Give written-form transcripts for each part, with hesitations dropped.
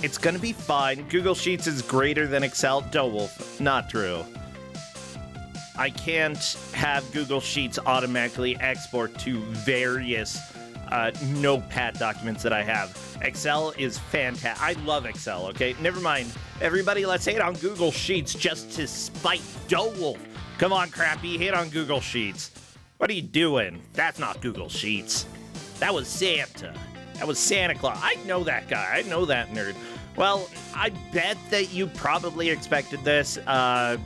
It's gonna be fine. Google Sheets is greater than Excel. Wolf, not true. I can't have Google Sheets automatically export to various notepad documents that I have. Excel is fantastic. I love Excel, okay? Never mind. Everybody, let's hate on Google Sheets just to spite Wolf. Come on, Crappy, hate on Google Sheets. What are you doing? That's not Google Sheets. That was Santa. That was Santa Claus. I know that guy. I know that nerd. Well, I bet that you probably expected this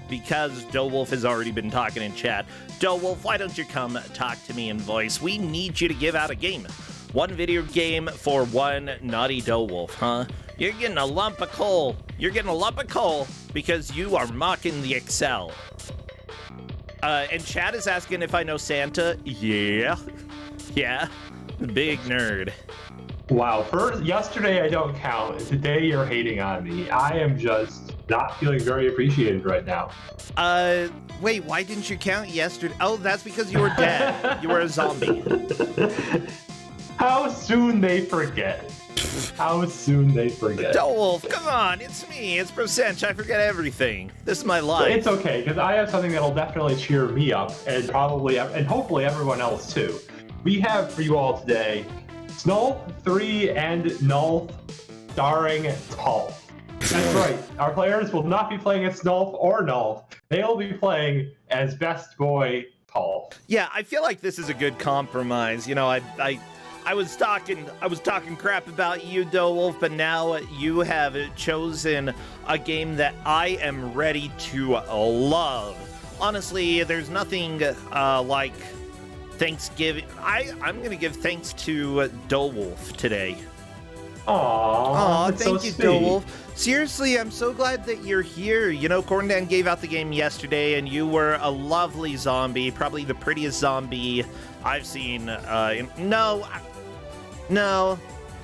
because Wolf has already been talking in chat. Wolf, why don't you come talk to me in voice? We need you to give out a game. One video game for one naughty Wolf, huh? You're getting a lump of coal. You're getting a lump of coal because you are mocking the Excel. And Chad is asking if I know Santa. Yeah. Yeah. Big nerd. Wow, yesterday I don't count. Today you're hating on me. I am just not feeling very appreciated right now. Wait, why didn't you count yesterday? Oh, that's because you were dead. You were a zombie. How soon they forget. How soon they forget. Wolf, come on, it's me. It's Percentage. I forget everything. This is my life. It's okay, because I have something that'll definitely cheer me up, and hopefully everyone else too. We have for you all today Snolph 3 and Knolf starring Knolf. That's right. Our players will not be playing as Snolph or Knolf. They'll be playing as Best Boy Knolf. Yeah, I feel like this is a good compromise. You know, I was talking crap about you, Wolf, but now you have chosen a game that I am ready to love. Honestly, there's nothing like Thanksgiving. I'm gonna give thanks to Wolf today. Aww, thank you, Wolf. Seriously, I'm so glad that you're here. You know, Corndan gave out the game yesterday, and you were a lovely zombie, probably the prettiest zombie I've seen. No,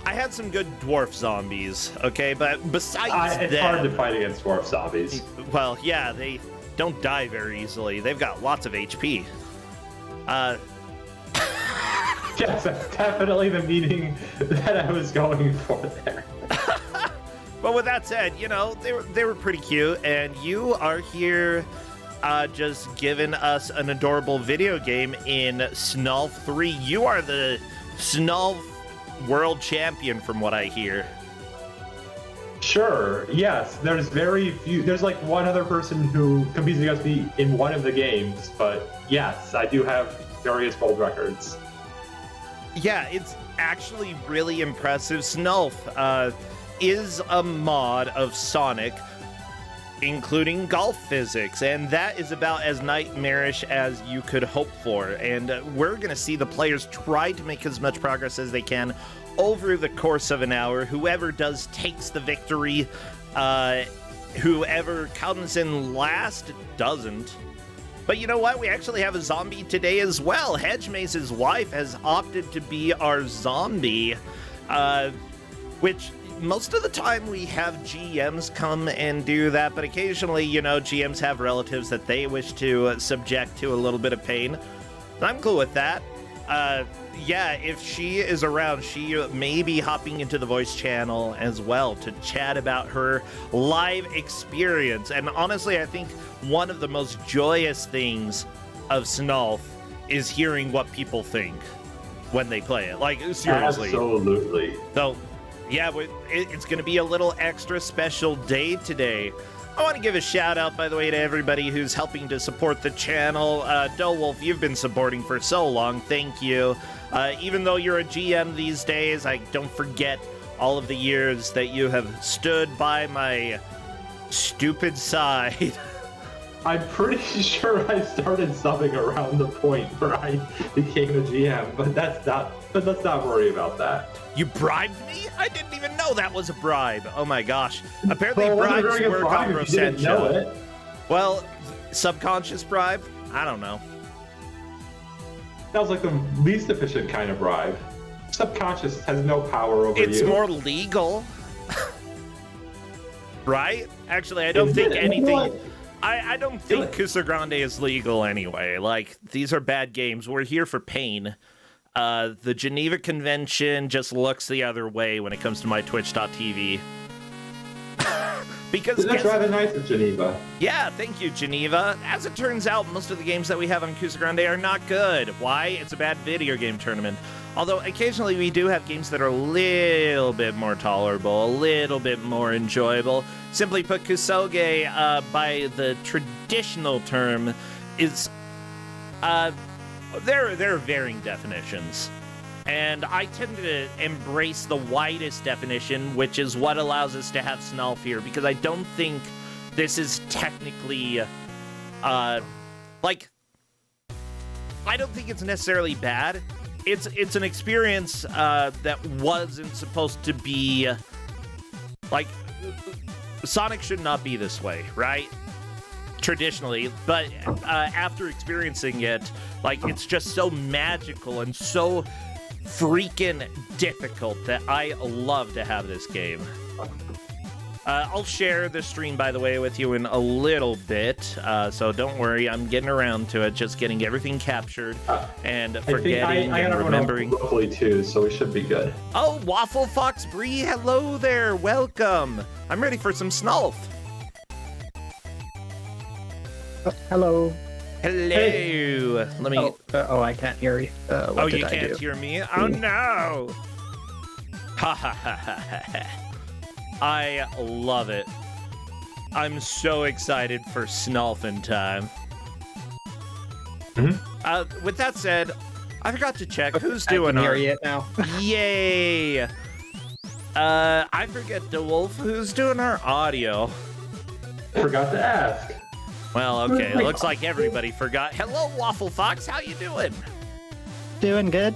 I had some good dwarf zombies. Okay, but besides it's hard to fight against dwarf zombies. Well, yeah, they don't die very easily. They've got lots of HP. Yes, that's definitely the meaning that I was going for there. But with that said, you know, they were pretty cute, and you are here just giving us an adorable video game in Snolph 3. You are the Snolph world champion from what I hear. Sure, yes. There's very few. There's like one other person who competes against me in one of the games, but yes, I do have various world records. Yeah, it's actually really impressive. Snolph is a mod of Sonic, including golf physics, and that is about as nightmarish as you could hope for. And we're going to see the players try to make as much progress as they can over the course of an hour. Whoever does takes the victory. Whoever comes in last doesn't. But you know what? We actually have a zombie today as well. Hedgemaze's wife has opted to be our zombie, which most of the time we have GMs come and do that, but occasionally, you know, GMs have relatives that they wish to subject to a little bit of pain. I'm cool with that. Yeah, if she is around, she may be hopping into the voice channel as well to chat about her live experience. And honestly, I think one of the most joyous things of Snolph is hearing what people think when they play it. Like, seriously. Absolutely. So, yeah, it's going to be a little extra special day today. I want to give a shout out, by the way, to everybody who's helping to support the channel. Wolf, you've been supporting for so long. Thank you. Even though you're a GM these days, I don't forget all of the years that you have stood by my stupid side. I'm pretty sure I started subbing around the point where I became a GM, but let's not worry about that. You bribed me? I didn't even know that was a bribe. Oh my gosh. Apparently Well, bribes work on if you didn't know it. Well, subconscious bribe? I don't know. Sounds like the least efficient kind of bribe. Subconscious has no power over you. It's more legal. Right? Actually, I don't think anything... I don't think Kusog7ande is legal anyway. Like, these are bad games. We're here for pain. The Geneva Convention just looks the other way when it comes to my Twitch.tv. Because that's rather nice of Geneva. Yeah, thank you, Geneva. As it turns out, most of the games that we have on Kusog7ande are not good. Why? It's a bad video game tournament. Although occasionally we do have games that are a little bit more tolerable, a little bit more enjoyable. Simply put, Kusoge, by the traditional term, is there are varying definitions. And I tend to embrace the widest definition, which is what allows us to have Snolph here, because I don't think this is technically, I don't think it's necessarily bad. It's an experience that wasn't supposed to be, like, Sonic should not be this way, right? Traditionally, but after experiencing it, like, it's just so magical and so freaking difficult that I love to have this game. I'll share the stream, by the way, with you in a little bit, so don't worry, I'm getting around to it, just getting everything captured and forgetting and remembering. Hopefully too, so we should be good. Oh, Waffle Fox Bree, hello there, welcome. I'm ready for some Snolph. Hello. Hello. Hey. Let me. I can't hear you. Oh, you can't hear me? Oh no! Ha ha ha ha ha. I love it. I'm so excited for Snolphin time. With that said, I forgot to check who's doing I can hear you now. Yay! I forget DeWolf, who's doing our audio. Forgot to ask. Well, okay, it looks like everybody forgot. Hello, Waffle Fox, how you doing? Doing good.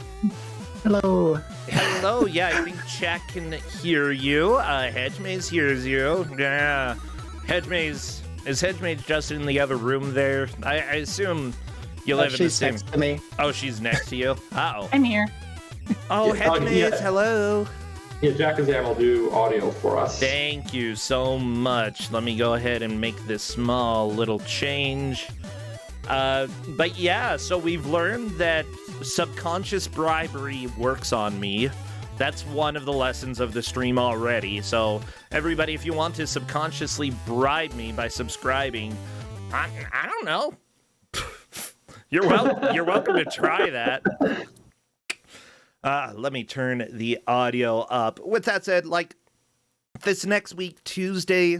Hello. Hello, yeah, I think chat can hear you. Hedgemaze hears you. Yeah. Hedgemaze, is Hedgemaze just in the other room there? I assume you live in the same... She's next to me. Oh, she's next to you? Uh-oh. I'm here. Oh, Yeah, Hedgemaze, yeah. Hello. Yeah, Jack and Zam will do audio for us. Thank you so much. Let me go ahead and make this small little change. But yeah, so we've learned that subconscious bribery works on me. That's one of the lessons of the stream already. So everybody, if you want to subconsciously bribe me by subscribing, I don't know. You're welcome to try that. Let me turn the audio up. With that said, like, this next week, Tuesday,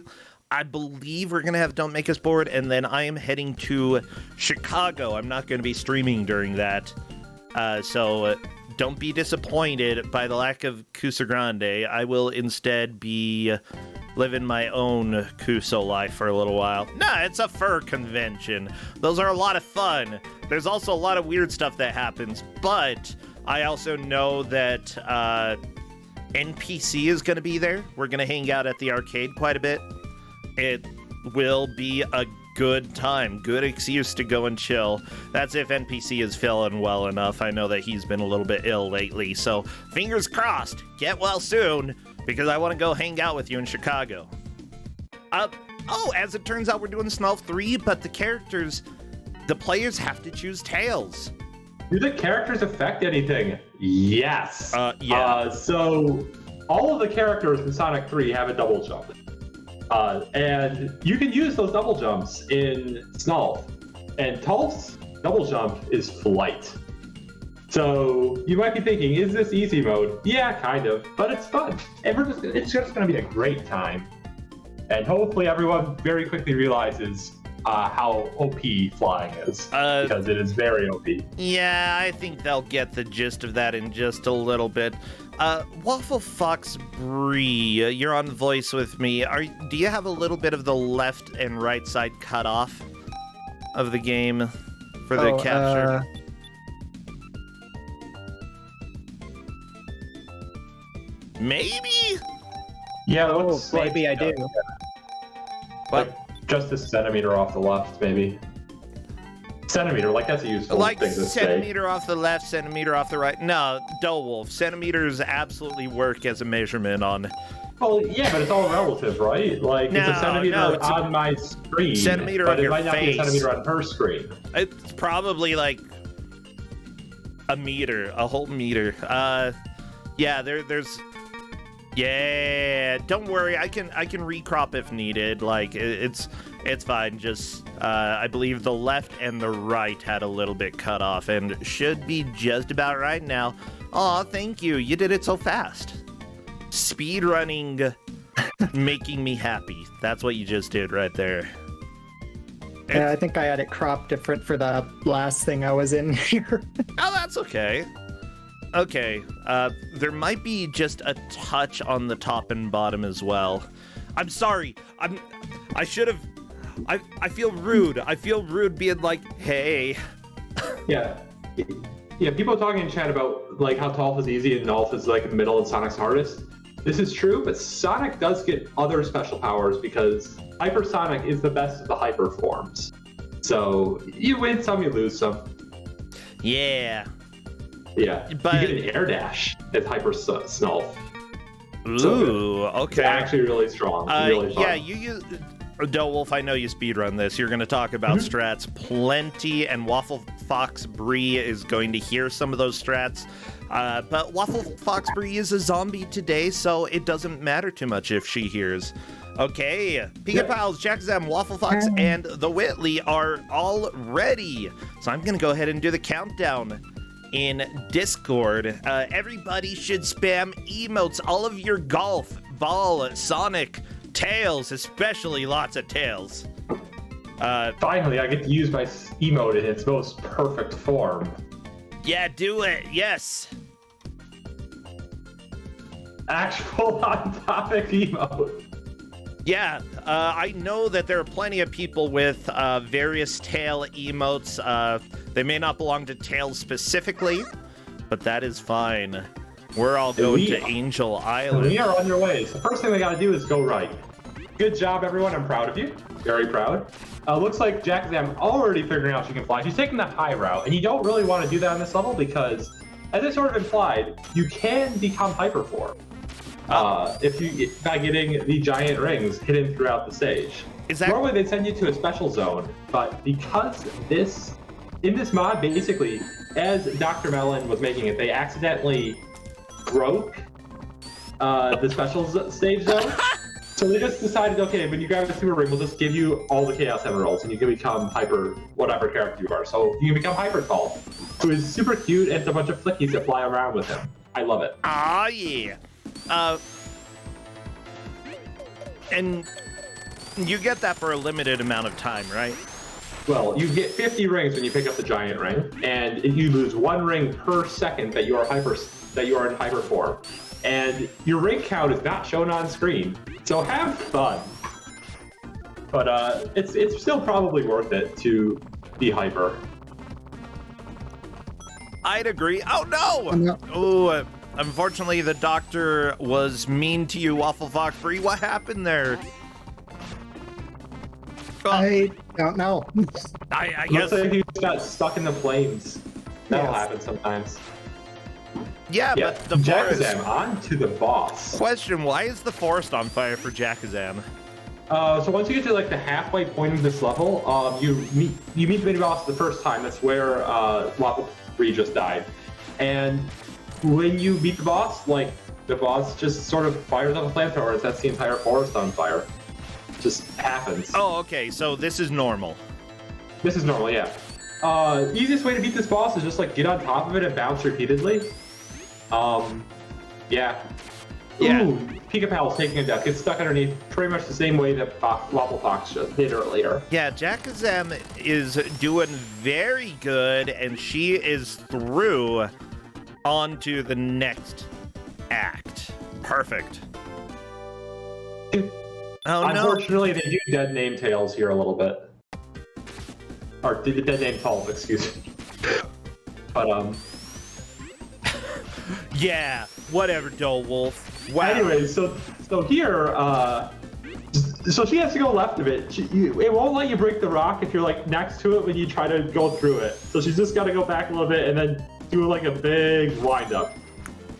I believe we're going to have Don't Make Us Bored, and then I am heading to Chicago. I'm not going to be streaming during that. So don't be disappointed by the lack of Kusog7ande. I will instead be living my own Kuso life for a little while. Nah, it's a fur convention. Those are a lot of fun. There's also a lot of weird stuff that happens, but I also know that NPC is going to be there. We're going to hang out at the arcade quite a bit. It will be a good time, good excuse to go and chill. That's if NPC is feeling well enough. I know that he's been a little bit ill lately, so fingers crossed. Get well soon, because I want to go hang out with you in Chicago. As it turns out, we're doing Snolph 3, but the players have to choose Tails. Do the characters affect anything? Yes. Yeah. So all of the characters in Sonic 3 have a double jump. And you can use those double jumps in Snolph. And Tolf's double jump is flight. So you might be thinking, is this easy mode? Yeah, kind of, but it's fun. And it's just going to be a great time. And hopefully everyone very quickly realizes how OP flying is, because it is very OP. Yeah, I think they'll get the gist of that in just a little bit. Waffle Fox Bree, you're on voice with me. Do you have a little bit of the left and right side cut off of the game for the capture? Maybe? Yeah, it looks maybe I do. Like just a centimeter off the left, maybe. Centimeter, like that's a useful like thing to centimeter off the left, centimeter off the right. No, DeWolf, centimeters absolutely work as a measurement on. Well, yeah, but it's all relative, right? Like it's a centimeter on my screen, centimeter but of it your might not be a face. centimeter on her screen. It's probably like a meter, a whole meter. Yeah, there's Yeah, don't worry. I can recrop if needed. Like it's fine. Just I believe the left and the right had a little bit cut off and should be just about right now. Aw, thank you. You did it so fast. Speed running, making me happy. That's what you just did right there. Yeah, I think I had it cropped different for the last thing I was in here. Oh, that's okay. Okay, there might be just a touch on the top and bottom as well. I'm sorry. I should have. I feel rude. I feel rude being like, hey. Yeah. Yeah, people talking in chat about like how Knolf is easy and Knolf is like middle and Sonic's hardest. This is true, but Sonic does get other special powers because Hypersonic is the best of the hyper forms. So you win some, you lose some. Yeah. Yeah, but you get an air dash as Hyper Snolph. Ooh, so okay. It's actually really strong. Really fun. Yeah, you use. Wolf, I know you speedrun this. You're going to talk about strats plenty, and Waffle Fox Bree is going to hear some of those strats. But Waffle Fox Bree is a zombie today, so it doesn't matter too much if she hears. Okay, Pika Pals, Jackzam, Waffle Fox, and the Whitley are all ready. So I'm going to go ahead and do the countdown in Discord. Everybody should spam emotes, all of your golf, ball, Sonic, tails, especially lots of tails. Finally, I get to use my emote in its most perfect form. Yeah, do it, yes. Actual on-topic emote. Yeah, I know that there are plenty of people with various tail emotes. They may not belong to tails specifically, but that is fine. We're all going to Angel Island. We are on your way. So the first thing we gotta do is go right. Good job, everyone. I'm proud of you. Very proud. Looks like Jackzam already figuring out she can fly. She's taking the high route, and you don't really want to do that on this level because, as I sort of implied, you can become Hyperform. If you by getting the giant rings hidden throughout the stage. Normally they'd send you to a special zone, but because in this mod, basically, as Dr. Melon was making it, they accidentally broke the special stage zone. So they just decided, okay, when you grab the super ring, we'll just give you all the Chaos Emeralds, and you can become Hyper, whatever character you are. So you can become Hyper Knolf, who is super cute, and it's a bunch of flickies that fly around with him. I love it. Ah, yeah. And you get that for a limited amount of time, right? Well, you get 50 rings when you pick up the giant ring, and you lose 1 ring per second that you are in hyper form. And your ring count is not shown on screen, so have fun. But it's still probably worth it to be hyper. I'd agree. Oh no! Oh, unfortunately, the doctor was mean to you, Waffle Fox Bree. What happened there? I don't know. I guess. Looks like he got stuck in the flames. That'll happen sometimes. Yeah, but the forest. Jackazam, on to the boss. Question: why is the forest on fire for Jackazam? So once you get to like the halfway point of this level, you meet the mini boss the first time. That's where Waffle Bree just died. And when you beat the boss, like the boss just sort of fires up a flamethrower and sets the entire forest on fire. Just happens. Oh, okay. So this is normal. This is normal, yeah. Easiest way to beat this boss is just like get on top of it and bounce repeatedly. Yeah. Ooh, Pika Pal's taking a duck. It's stuck underneath pretty much the same way that Waffle Fox just did earlier. Yeah, Jackazam is doing very good, and she is through onto the next act. Perfect. Oh, unfortunately, they do dead name tails here a little bit. Or did the dead name Knolf, excuse me. But, yeah, whatever, Dull Wolf. Wow. Anyway, so here, so she has to go left of it. It won't let you break the rock if you're, like, next to it when you try to go through it. So she's just got to go back a little bit and then do, like, a big wind-up.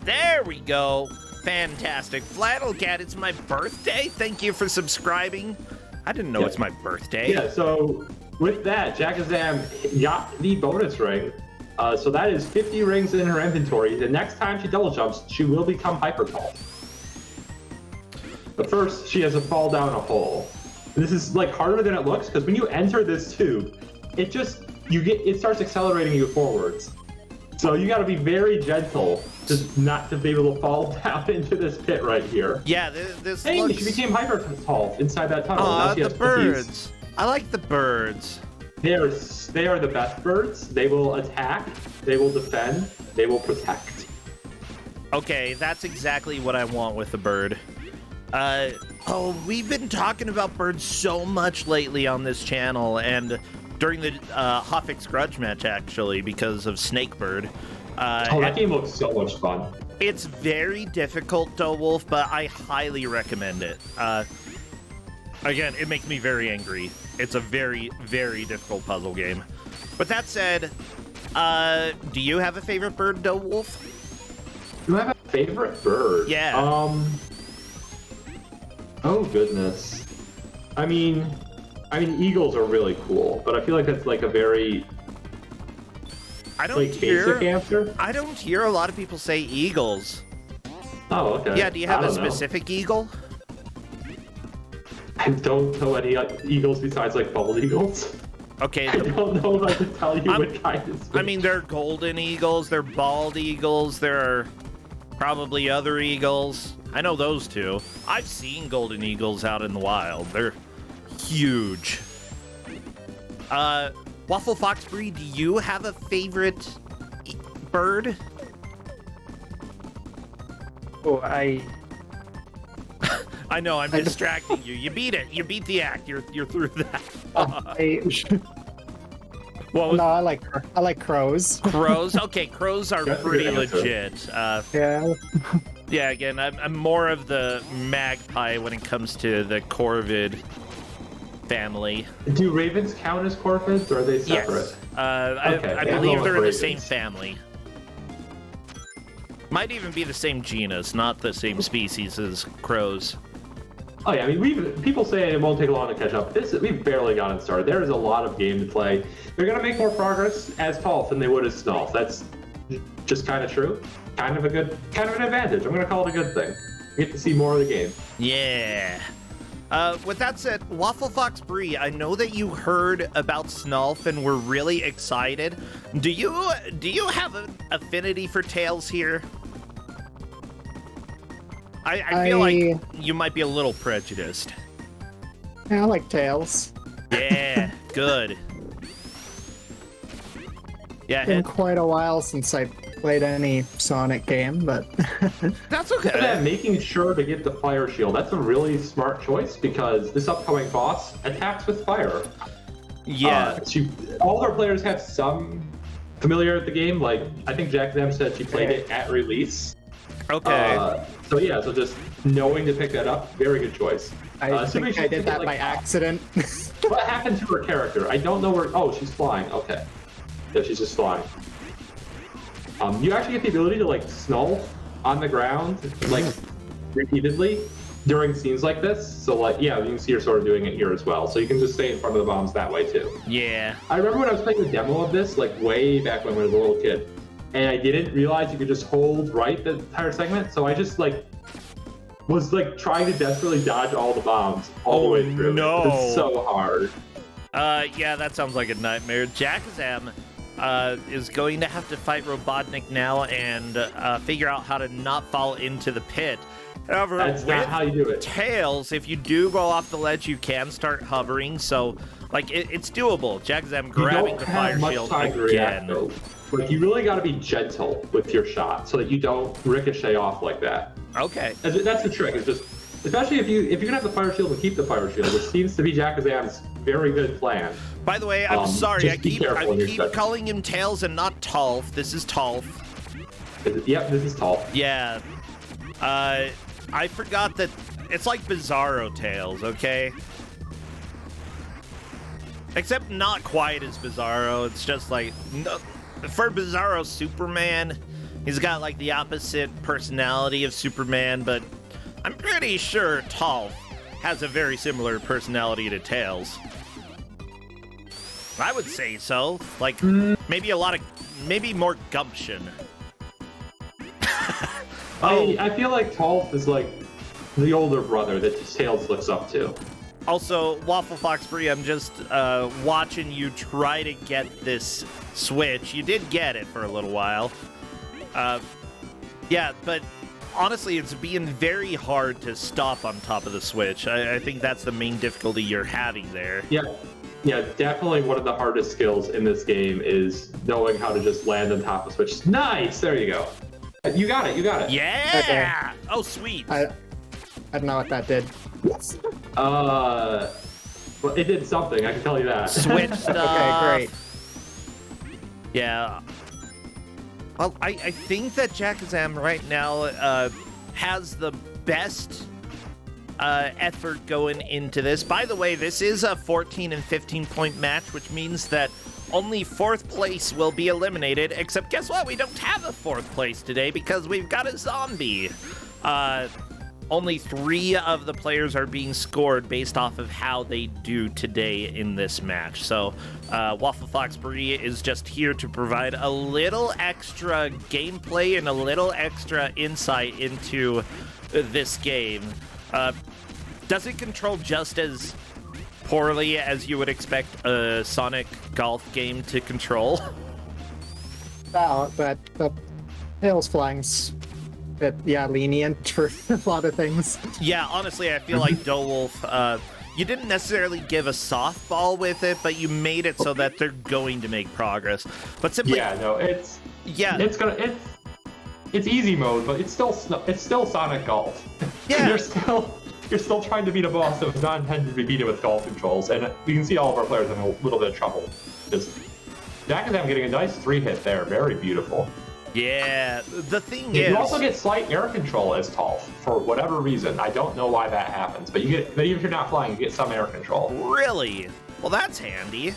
There we go. Fantastic. Flannel Cat, it's my birthday. Thank you for subscribing. I didn't know it's my birthday. Yeah, so with that, Jackazam got the bonus ring. So that is 50 rings in her inventory. The next time she double jumps, she will become Hyper Knolf. But first, she has to fall down a hole. And this is like harder than it looks because when you enter this tube, it starts accelerating you forwards. So you got to be very gentle, just not to be able to fall down into this pit right here. Yeah, this Hey, looks... she became hyper-tall inside that tunnel. Aw, Now she the has birds. cookies. I like the birds. They are the best birds. They will attack, they will defend, they will protect. Okay, that's exactly what I want with the bird. We've been talking about birds so much lately on this channel, and during the Hotfix Grudge match, actually, because of Snakebird. That game looks so much fun. It's very difficult, Wolf, but I highly recommend it. Again, it makes me very angry. It's a very, very difficult puzzle game. With that said, do you have a favorite bird, Wolf? Do I have a favorite bird? Yeah. Oh goodness. I mean, eagles are really cool, but I feel like that's like a very basic answer. I don't hear a lot of people say eagles. Oh, okay. Yeah, do you have a specific eagle? I don't know any eagles besides like bald eagles. Okay. I don't know if I can tell you what kind is. I mean, there are golden eagles, there are bald eagles, there are probably other eagles. I know those two. I've seen golden eagles out in the wild. They're huge. Waffle Foxbury, do you have a favorite bird? Oh, I know, I'm distracting you. You beat it. You beat the act. You're through that. I like crows. Crows? Okay, crows are pretty legit. Yeah. Yeah, again, I'm more of the magpie when it comes to the corvid family. Do ravens count as corvids, or are they separate? Yes. I believe they're in the same family. Might even be the same genus, not the same species as crows. Oh yeah, I mean, people say it won't take long to catch up. We've barely gotten started. There is a lot of game to play. They're gonna make more progress as Knolf than they would as Snolph. That's just kind of true. Kind of an advantage. I'm gonna call it a good thing. We get to see more of the game. Yeah. With that said, Waffle Fox Brie, I know that you heard about Snolph and were really excited. Do you have an affinity for Tails here? I feel like you might be a little prejudiced. Yeah, I like Tails. Yeah, good. Yeah, It's been quite a while since I played any Sonic game, but that's okay. Yeah, making sure to get the fire shield. That's a really smart choice because this upcoming boss attacks with fire. Yeah. All of our players have some familiarity with the game. Like, I think Jack said she played it at release. Okay. So just knowing to pick that up, very good choice. I think I did that by accident. What happened to her character? I don't know where. Oh, she's flying. Okay. Yeah, she's just flying. You actually get the ability to like Snolph on the ground, like repeatedly during scenes like this. So like, yeah, you can see her sort of doing it here as well. So you can just stay in front of the bombs that way too. Yeah. I remember when I was playing the demo of this, like way back when I was a little kid, and I didn't realize you could just hold right the entire segment. So I just like was like trying to desperately dodge all the bombs all the way through. No. It's so hard. Yeah, that sounds like a nightmare. Jackazam is going to have to fight Robotnik now and figure out how to not fall into the pit. However, that's not how you do it. Tails, if you do go off the ledge, you can start hovering. So, like, it's doable. Jackazam grabbing the fire shield again. But you really got to be gentle with your shot so that you don't ricochet off like that. Okay. That's the trick. It's just, especially if you can have the fire shield and keep the fire shield, which seems to be Jackazam's very good plan. By the way, I'm sorry. I keep calling him Tails and not Tolf. This is Tolf. Yep, this is Tolf. Yeah. I forgot that it's like Bizarro Tails, okay? Except not quite as Bizarro. It's just like, no, for Bizarro Superman, he's got like the opposite personality of Superman, but I'm pretty sure Tolf has a very similar personality to Tails. I would say so. Like, maybe more gumption. I feel like Tolf is like the older brother that Tails looks up to. Also, Waffle Fox Free, I'm just watching you try to get this switch. You did get it for a little while. Yeah, but honestly, it's being very hard to stop on top of the switch. I think that's the main difficulty you're having there. Yeah, definitely one of the hardest skills in this game is knowing how to just land on top of switch. Nice! There you go. You got it. Yeah! Okay. Oh, sweet. I don't know what that did. Well, it did something, I can tell you that. Switch stuff. Okay, great. Yeah. Well, I think that Jakazam right now has the best effort going into this. By the way, this is a 14 and 15 point match, which means that only 4th place will be eliminated, except guess what? We don't have a 4th place today because we've got a zombie. Only 3 of the players are being scored based off of how they do today in this match. So Waffle Fox Brie is just here to provide a little extra gameplay and a little extra insight into this game. Does it control just as poorly as you would expect a Sonic Golf game to control? No, but the Tails flying's lenient for a lot of things. Yeah, honestly, I feel like Dowolf, you didn't necessarily give a softball with it, but you made it so that they're going to make progress. But simply, it's easy mode, but it's still Sonic Golf. Yeah, you're still trying to beat a boss that was not intended to be beaten with golf controls, and we can see all of our players in a little bit of trouble. Just Jakazam getting a nice 3-hit there, very beautiful. Yeah, the thing is... You also get slight air control as Knolf, for whatever reason. I don't know why that happens, but even if you're not flying, you get some air control. Really? Well, that's handy.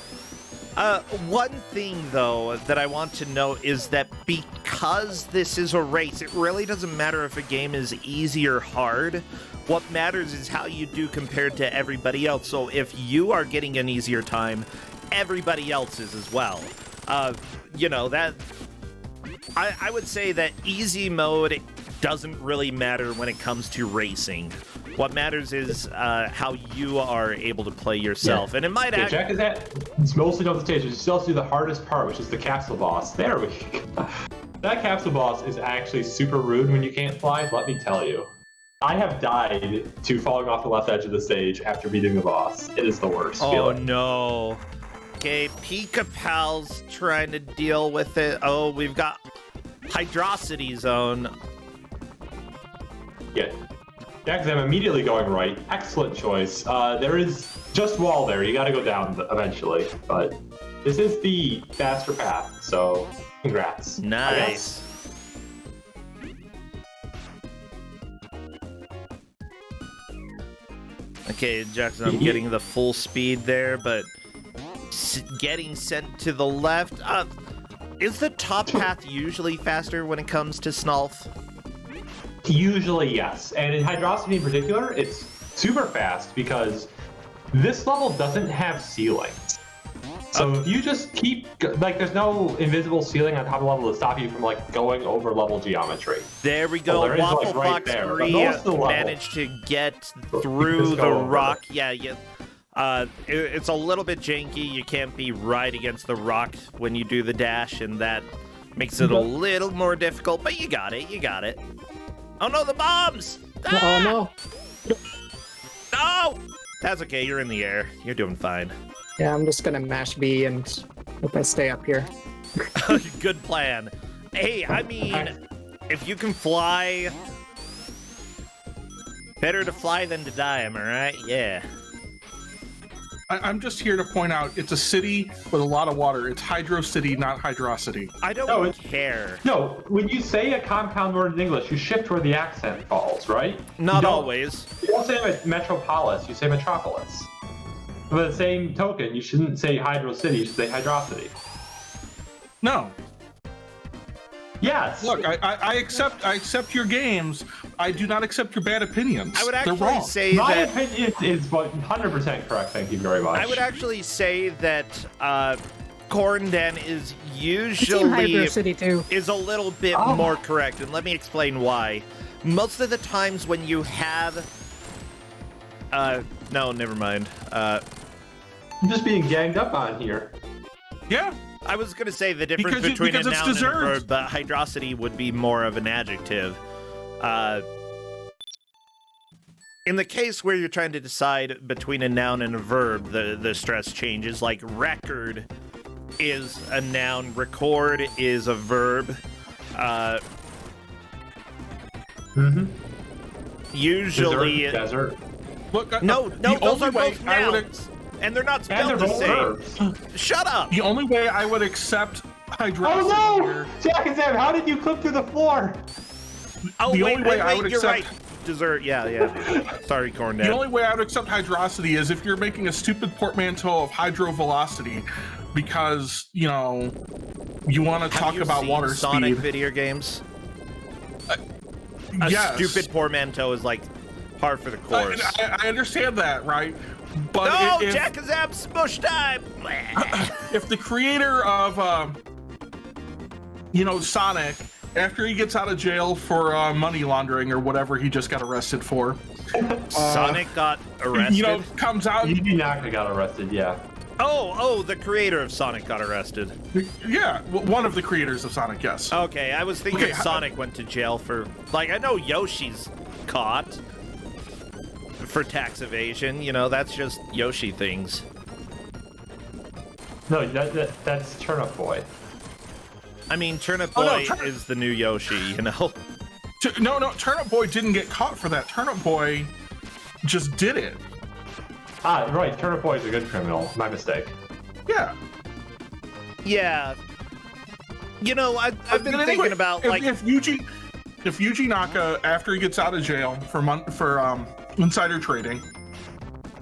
One thing, though, that I want to note is that because this is a race, it really doesn't matter if a game is easy or hard. What matters is how you do compared to everybody else. So if you are getting an easier time, everybody else is as well. That... I would say that easy mode doesn't really matter when it comes to racing. What matters is how you are able to play yourself. And it might it's mostly on the stage. You still have to do the hardest part, which is the capsule boss. There we go. That capsule boss is actually super rude when you can't fly, let me tell you. I have died to falling off the left edge of the stage after beating the boss. It is the worst feeling. Oh, no. Okay, Pika Pal's trying to deal with it. Oh, we've got Hydrocity zone. Yeah. Jakazam immediately going right. Excellent choice. There is just wall there. You got to go down eventually. But this is the faster path, so congrats. Nice. Okay, Jakazam getting the full speed there, but getting sent to the left. Is the top path usually faster when it comes to Snolph? Usually, yes. And in Hydrocity in particular, it's super fast because this level doesn't have ceilings. So if you just keep, there's no invisible ceiling on top of the level to stop you from, going over level geometry. There we go. Well, Waffle Fox 3 managed to get through the rock. Yeah. It's a little bit janky. You can't be right against the rock when you do the dash, and that makes it a little more difficult, but you got it. Oh no, the bombs! Ah! Oh no. No! That's okay, you're in the air. You're doing fine. Yeah, I'm just gonna mash B and hope I stay up here. Good plan. Hey, I mean, if you can fly, better to fly than to die, am I right? Yeah. I'm just here to point out it's a city with a lot of water. It's Hydrocity, not Hydrocity. I don't care. No, when you say a compound word in English, you shift where the accent falls, right? Not always. You don't say metropolis, you say metropolis. By the same token, you shouldn't say Hydrocity, you should say Hydrocity. No. Yes. Look, I accept your games. I do not accept your bad opinions. I would They're actually wrong. say My that opinion is 100% correct. Thank you very much. I would actually say that Cornden is Hydrocity usually too. is a little bit more correct, and let me explain why. most of the times when you have... no, never mind. I'm just being ganged up on here. Yeah. I was going to say the difference Because between a it's noun and a deserved. verb, but hydrocity would be more of an adjective. In the case where you're trying to decide between a noun and a verb, the stress changes. Like record is a noun, record is a verb. Usually... Desert. Look, No, the those only are way both I would nouns. And they're not And spelled they're the both same. verbs. Shut up! the only way I would accept hydrocity Oh no! here, Jack and Sam, how did you clip through the floor? Oh, the wait, only way I would you're accept- right. Dessert, yeah. Sorry, Corn the Dad. only way I would accept hydrocity is if you're making a stupid portmanteau of hydrovelocity because, you know, you want to Have talk you about seen water Sonic speed. video games? A Yes. stupid portmanteau is like par for the course. I understand that, right? But No, if, Jack is up, smush time! if the creator of, you know, Sonic, after he gets out of jail for money laundering or whatever he just got arrested for, Sonic got arrested? you know, comes out, Yuji Naka got arrested, yeah. Oh, the creator of Sonic got arrested. yeah, one of the creators of Sonic, yes. Okay, I was thinking Okay, Sonic went to jail for... Like, I know Yoshi's caught for tax evasion. You know, that's just Yoshi things. No, that's Turnip Boy. I mean, Turnip Oh, no, Boy Turnip- is the new Yoshi, you know? No, Turnip Boy didn't get caught for that. Turnip Boy just did it. Ah, right, Turnip Boy is a good criminal. My mistake. Yeah. Yeah. You know, I've been But thinking anyway, about, if, like... if Yuji Naka, after he gets out of jail for insider trading,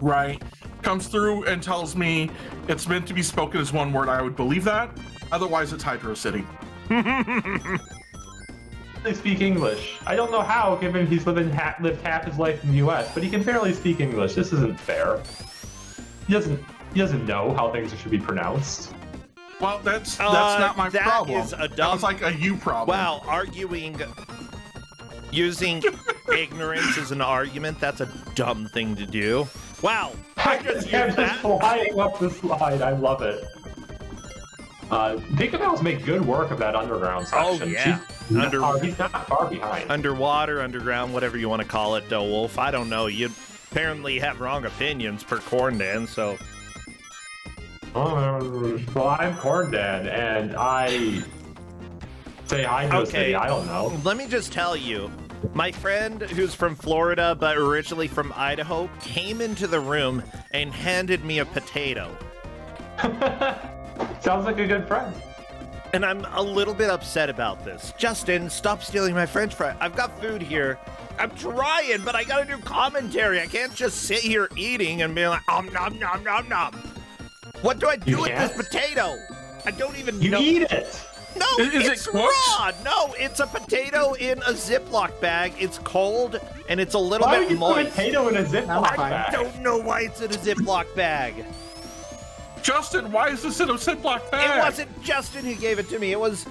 right, comes through and tells me it's meant to be spoken as one word, I would believe that. Otherwise, it's Hydrocity. They speak English. I don't know how, given he's lived half his life in the U.S., but he can barely speak English. This isn't fair. He doesn't know how things should be pronounced. Well, that's not my that problem. is a That dumb- was like a you problem. Wow, using ignorance as an argument, that's a dumb thing to do. Wow, I just I'm used just that. flying up the slide. I love it. Tinkerbell's make good work of that underground Oh, section. yeah. He's not far behind. Underwater, underground, whatever you want to call it, Wolf. I don't know. You apparently have wrong opinions per Corndan, so... Well, I'm Corn Dad, and I say Hydro Okay. City. I don't know. Let me just tell you, my friend who's from Florida but originally from Idaho came into the room and handed me a potato. Sounds like a good friend. And I'm a little bit upset about this. Justin, stop stealing my French fry. I've got food here. I'm trying, but I gotta do commentary. I can't just sit here eating and be like, nom, nom, nom, nom. What do I do You with can't? this potato? I don't even You know. eat it. No, Is it it's cooked? raw. No, it's a potato in a Ziploc bag. It's cold and it's a little Why would bit you put a moist. potato in a Ziploc fine. bag? I don't know why it's in a Ziploc bag. Justin, why is this in a Ziploc bag? It wasn't Justin who gave it to me. It was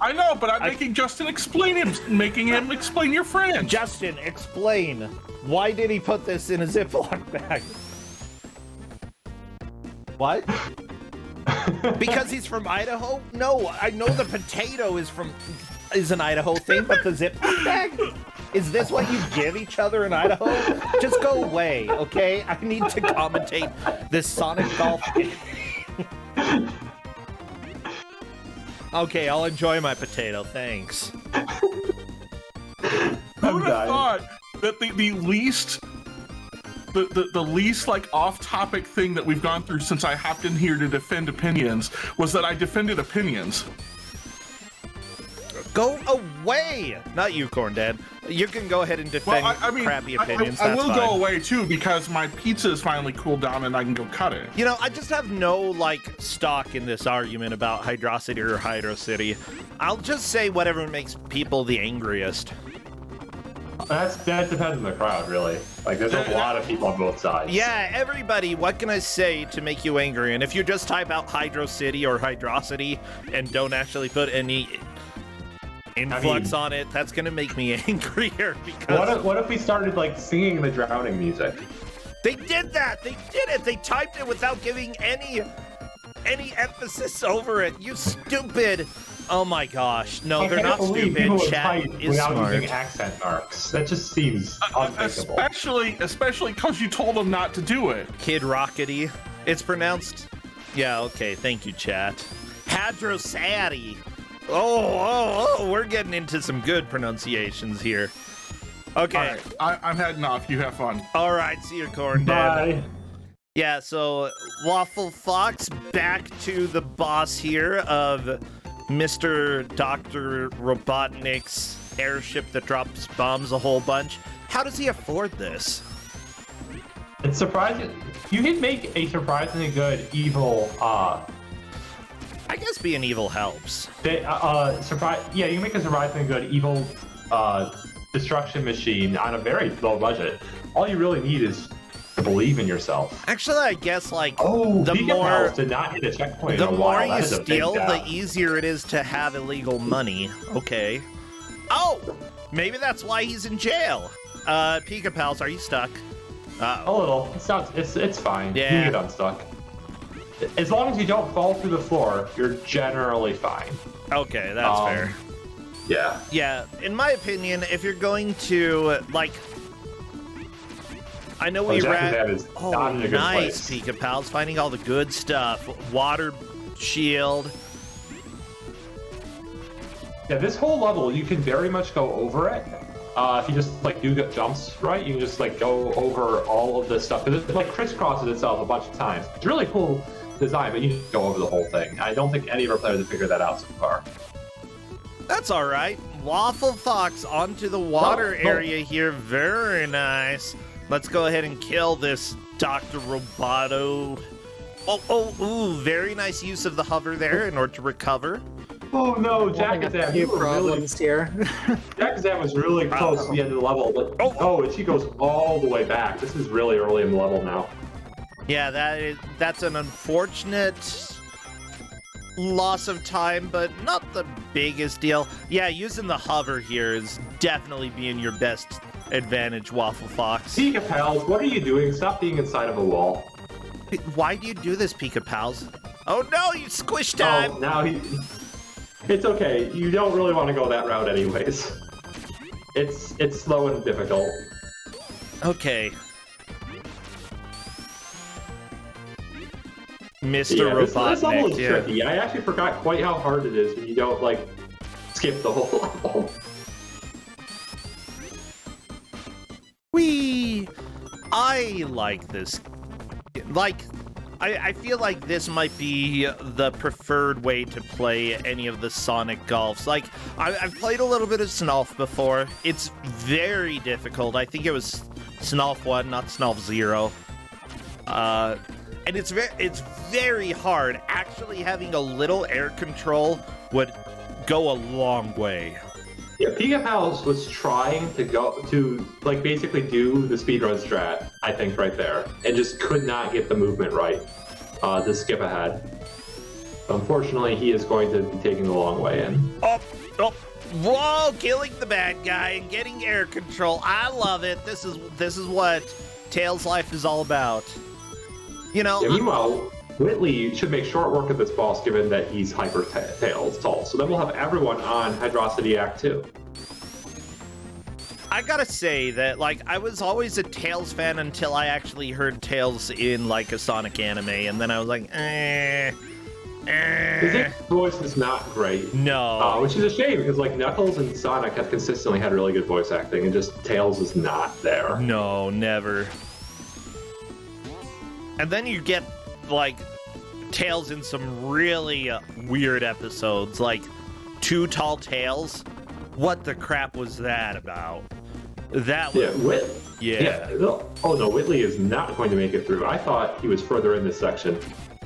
I know, but I'm making Justin explain him, making him explain your friend. Justin. Explain. Why did he put this in a Ziploc bag? What? Because he's from Idaho? No, I know the potato is an Idaho thing, but the Ziploc bag? Is this what you give each other in Idaho? Just go away, okay? I need to commentate this Sonic Golf game. Okay, I'll enjoy my potato, thanks. Who would have thought that the least the least like off-topic thing that we've gone through since I hopped in here to defend opinions was that I defended opinions. Go away! Not you, Corn Dad. You can go ahead and defend Well, I mean, crappy opinions. I that's will fine. go away too because my pizza is finally cooled down and I can go cut it. You know, I just have no, like, stock in this argument about Hydrocity or Hydrocity. I'll just say whatever makes people the angriest. That depends on the crowd, really. Like, there's a lot of people on both sides. Yeah, everybody, what can I say to make you angry? And if you just type out Hydrocity or Hydrocity and don't actually put any influx on it. That's gonna make me angrier because What if we started like singing the drowning music? they did that. They did it. They typed it without giving any emphasis over it. You stupid. Oh my gosh. No, they're not stupid. Chat is without smart. using accent marks. That just seems unthinkable. Especially because you told them not to do it. Kid Rockety. It's pronounced. Yeah, okay. Thank you, chat. Hydrocity. Oh, we're getting into some good pronunciations here. Okay. All right, I'm heading off. You have fun. All right. See you, Corn Dad. Bye. Yeah, so Waffle Fox back to the boss here of Mr. Dr. Robotnik's airship that drops bombs a whole bunch. How does he afford this? It's surprising. You can make a surprisingly good evil. I guess being evil helps. Yeah, you can make a surprisingly good evil destruction machine on a very low budget. All you really need is to believe in yourself. Actually, I guess like The the more did not hit a checkpoint. the in a more while. you That is a big steal, the gap. easier it is to have illegal money. Okay. Oh, maybe that's why he's in jail. Pika Pals, are you stuck? A little. It's fine. Yeah. You get unstuck. As long as you don't fall through the floor, you're generally fine. Okay, that's fair. Yeah. Yeah, in my opinion, if you're going to like, I know we Jack ran. is Oh, not in a good nice, place. Pika Pals, finding all the good stuff. Water shield. Yeah, this whole level, you can very much go over it. If you just like do the jumps right, you can just like go over all of this stuff. Because it like crisscrosses itself a bunch of times. It's really cool design, but you need to go over the whole thing. I don't think any of our players have figured that out so far. That's all right. Waffle Fox onto the water No. area here. Very nice. Let's go ahead and kill this Dr. Roboto. Ooh, very nice use of the hover there in order to recover. Oh no, Having a few problems here. Jackazam was really close to the end of the level, but and she goes all the way back. This is really early in the level now. Yeah, that's an unfortunate loss of time, but not the biggest deal. Yeah, using the hover here is definitely being your best advantage, Waffle Fox. Pika Pals, what are you doing? Stop being inside of a wall. Why do you do this, Pika Pals? Oh no, you squish time! Oh, now it's okay. You don't really want to go that route anyways. It's slow and difficult. Okay. Mr. Yeah, this level Robotnik, is yeah. tricky. I actually forgot quite how hard it is when you don't like skip the whole level. Whee! I like this. Like, I feel like this might be the preferred way to play any of the Sonic Golfs. Like, I've played a little bit of Snolf before. It's very difficult. I think it was Snolf 1, not Snolf 0. And it's very hard. Actually, having a little air control would go a long way. Yeah, Pika Pals was trying to like basically do the speedrun strat, I think, right there, and just could not get the movement right to skip ahead. Unfortunately, he is going to be taking the long way in. Whoa, killing the bad guy and getting air control. I love it. This is what Tails' life is all about. You know. Yeah, meanwhile, Whitley should make short work of this boss, given that he's hyper Tails tall. So then we'll have everyone on Hydrocity Act 2. I gotta say that, like, I was always a Tails fan until I actually heard Tails in, like, a Sonic anime, and then I was like, His voice is not great. No. Which is a shame, because, like, Knuckles and Sonic have consistently had really good voice acting, and just Tails is not there. No, never. And then you get, like, Tails in some really weird episodes, like Too Tall Tales. What the crap was that about? That was... Yeah, Oh no, Whitley is not going to make it through. I thought he was further in this section.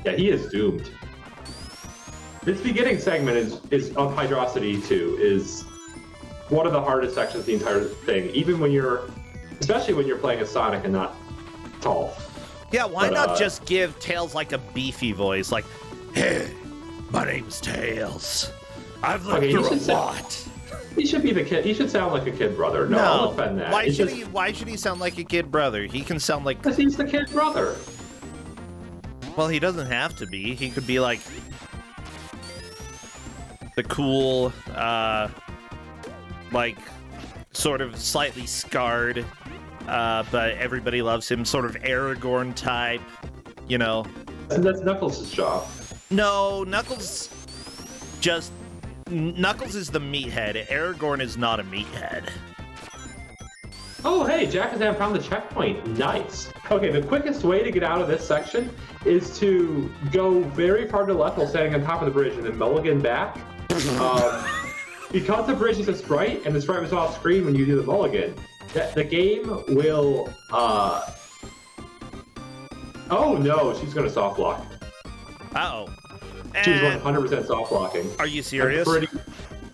Yeah, he is doomed. This beginning segment is of Hydrocity 2 is one of the hardest sections of the entire thing, especially when you're playing as Sonic and not Tall. Yeah, why not just give Tails like a beefy voice, like, "Hey, my name's Tails. I've lived through a lot." He should be the kid. He should sound like a kid brother. No, I'll defend that. Why should he sound like a kid brother? He can sound like. Because he's the kid brother. Well, he doesn't have to be. He could be like the cool, like sort of slightly scarred, but everybody loves him. Sort of Aragorn type, you know. And that's Knuckles' job. No, Knuckles is the meathead. Aragorn is not a meathead. Oh, hey, Jack-a-Zam found the checkpoint. Nice. Okay, the quickest way to get out of this section is to go very far to the left while standing on top of the bridge and then mulligan back. Because the bridge is a sprite and the sprite was off screen when you do the mulligan, the game will... Oh no, she's going to soft lock. Uh-oh. She's 100% soft locking. Are you serious?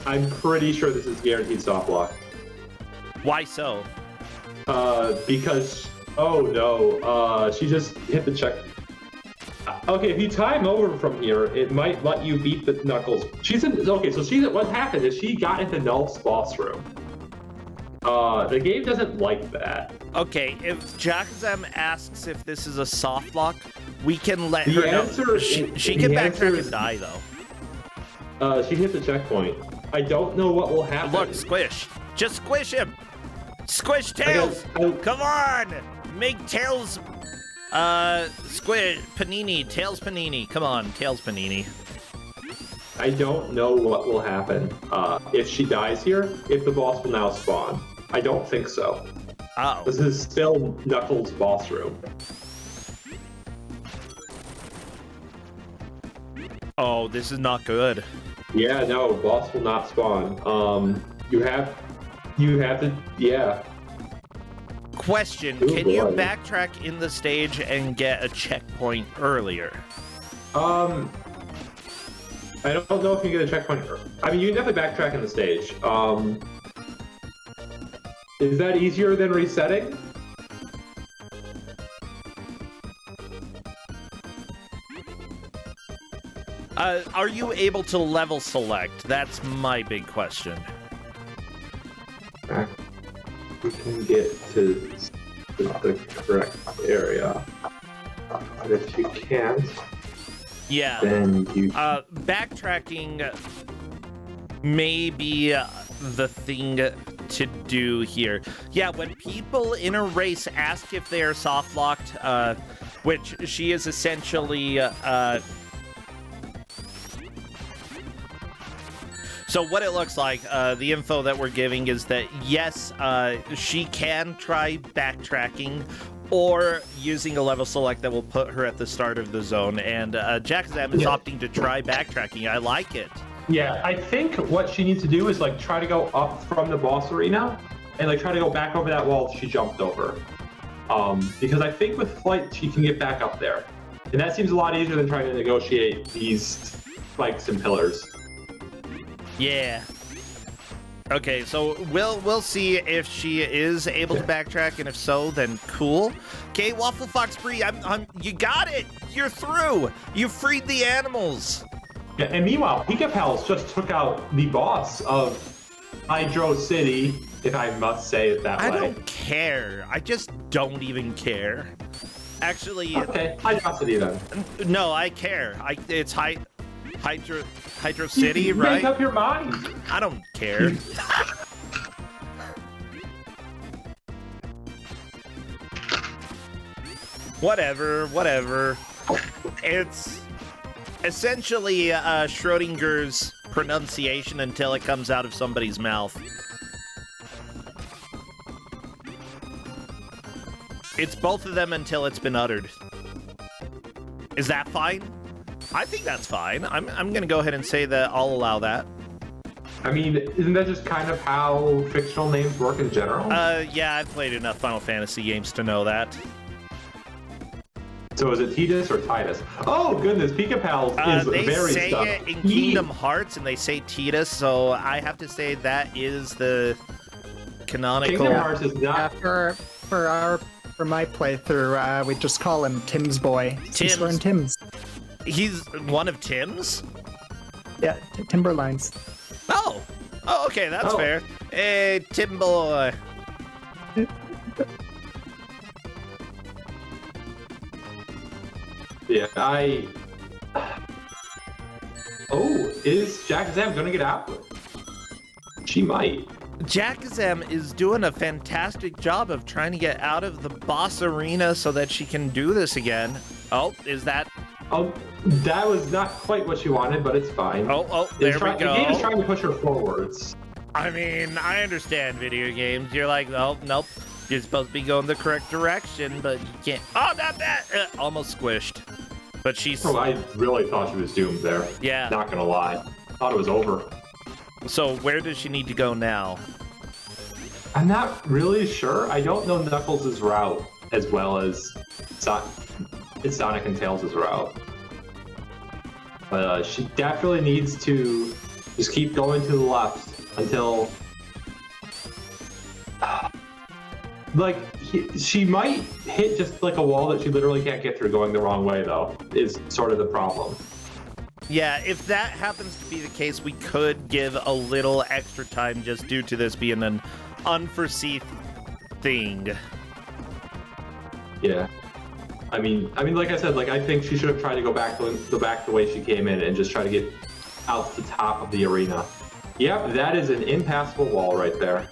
I'm pretty sure this is guaranteed soft lock. Why so? Because oh no, she just hit the check. Okay, if you time over from here, it might let you beat the Knuckles. What happened is she got into Knolf's boss room. The game doesn't like that. Okay, if Jack-a-Zam asks if this is a soft lock, we can let her know. She can backtrack and die, though. She hit the checkpoint. I don't know what will happen. Look, Squish. Just squish him. Squish Tails. Come on. Make Tails... Squish... Panini. Tails Panini. Come on, Tails Panini. I don't know what will happen if she dies here, if the boss will now spawn. I don't think so. Oh. This is still Knuckles' boss room. Oh, this is not good. Yeah, no, boss will not spawn. You have to, yeah. Question, can you backtrack in the stage and get a checkpoint earlier? I don't know if you get a checkpoint. I mean, you can definitely backtrack in the stage. Is that easier than resetting? Are you able to level select? That's my big question. You can get to the correct area. But if you can't, yeah, then you... backtracking may be the thing to do here. Yeah, when people in a race ask if they are soft locked, which she is essentially... So what it looks like, the info that we're giving is that, yes, she can try backtracking or using a level select that will put her at the start of the zone. And Jack-a-Zam is opting to try backtracking. I like it. Yeah, I think what she needs to do is like try to go up from the boss arena and like try to go back over that wall she jumped over. Because I think with flight she can get back up there. And that seems a lot easier than trying to negotiate these spikes and pillars. Yeah. Okay, so we'll see if she is able to backtrack, and if so, then cool. Okay, Waffle Fox Bree, you got it. You're through. You freed the animals. Yeah, and meanwhile, Pika Pals just took out the boss of Hydrocity, if I must say it that way. I don't care. I just don't even care. Actually, okay, Hydrocity then. No, I care. It's Hydrocity, right? Make up your mind. I don't care. Whatever. It's essentially Schrodinger's pronunciation until it comes out of somebody's mouth. It's both of them until it's been uttered. Is that fine? I think that's fine. I'm gonna go ahead and say that I'll allow that. I mean, isn't that just kind of how fictional names work in general? Yeah, I've played enough Final Fantasy games to know that. So is it Tidus or Tidus? Oh goodness, Pika Pals is very They say it in Kingdom Hearts, and they say Tidus, so I have to say that is the canonical. Kingdom Hearts is not. For my playthrough, we just call him Tim's boy. Tim's. Learn Tim's. He's one of Tim's? Yeah, Timberlines. Oh, Oh, okay, that's Oh. fair. Hey, Tim boy. Yeah, Oh, is Kusog7ande gonna get out? She might. Kusog7ande is doing a fantastic job of trying to get out of the boss arena so that she can do this again. Oh, is that... Oh, that was not quite what she wanted, but it's fine. Oh, there we go. The game is trying to push her forwards. I mean, I understand video games. You're like, oh, nope. You're supposed to be going the correct direction, but you can't. Oh, not that! Almost squished. But she's... Oh, I really thought she was doomed there. Yeah. Not gonna lie. Thought it was over. So where does she need to go now? I'm not really sure. I don't know Knuckles' route as well as Sonic and Tails' route. But she definitely needs to just keep going to the left until... Like, she might hit just like a wall that she literally can't get through going the wrong way, though, is sort of the problem. Yeah, if that happens to be the case, we could give a little extra time just due to this being an unforeseen thing. Yeah. I mean, like I said, like I think she should have tried to go back the way she came in and just try to get out the top of the arena. Yep, that is an impassable wall right there.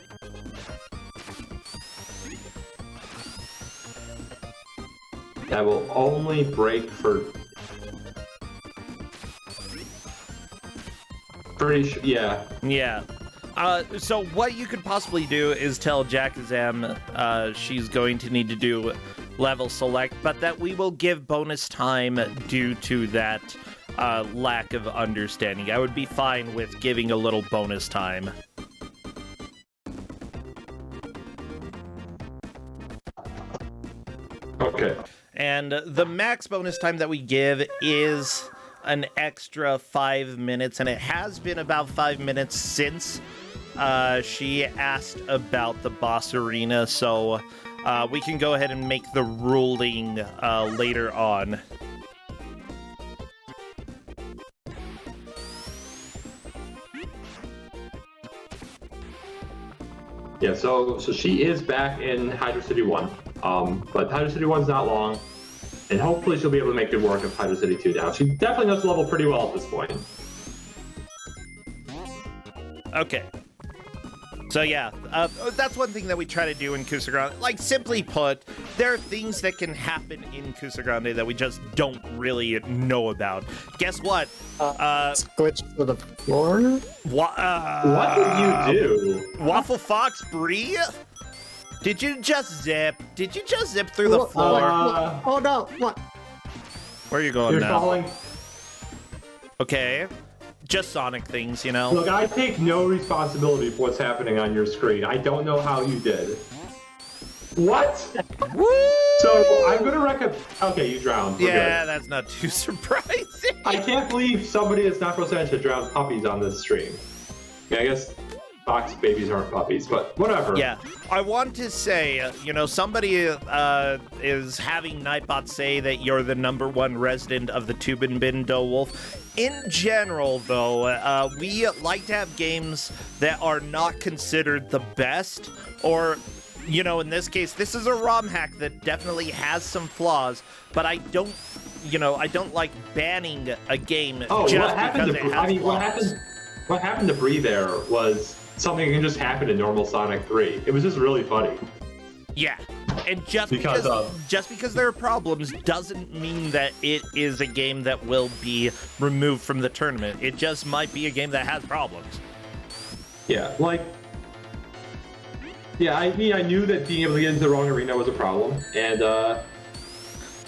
That will only break for... Pretty sure, yeah. Yeah. So what you could possibly do is tell Kusog7ande she's going to need to do level select, but that we will give bonus time due to that lack of understanding. I would be fine with giving a little bonus time. Okay. And the max bonus time that we give is an extra 5 minutes, and it has been about 5 minutes since she asked about the boss arena, so we can go ahead and make the ruling later on. Yeah, so she is back in Hydrocity 1, but Hydrocity 1's not long, and hopefully she'll be able to make good work of Hydrocity 2 now. She definitely knows the level pretty well at this point. Okay. So yeah, that's one thing that we try to do in Kusog7ande. Like, simply put, there are things that can happen in Kusog7ande that we just don't really know about. Guess what? Glitch to the floor? What did you do? Waffle Fox Brie? Did you just zip? Did you just zip through the floor? Oh no, what? Where are you going You're now? falling. Okay. Just Sonic things, you know? Look, I take no responsibility for what's happening on your screen. I don't know how you did. What? Woo! So I'm gonna recommend. Okay, you drowned. We're Yeah, good. that's not too surprising. I can't believe somebody is not supposed to drown puppies on this stream. I guess fox babies aren't puppies, but whatever. Yeah, I want to say, you know, somebody is having Nightbot say that you're the #1 resident of the Tube and Bin Wolf. In general, though, we like to have games that are not considered the best, or, you know, in this case, this is a ROM hack that definitely has some flaws, but I don't, you know, I don't like banning a game just because it has flaws. What happened to Brie there was something that can just happen in normal Sonic 3. It was just really funny. Yeah, and just because there are problems doesn't mean that it is a game that will be removed from the tournament. It just might be a game that has problems. Yeah, like... Yeah, I mean, I knew that being able to get into the wrong arena was a problem, and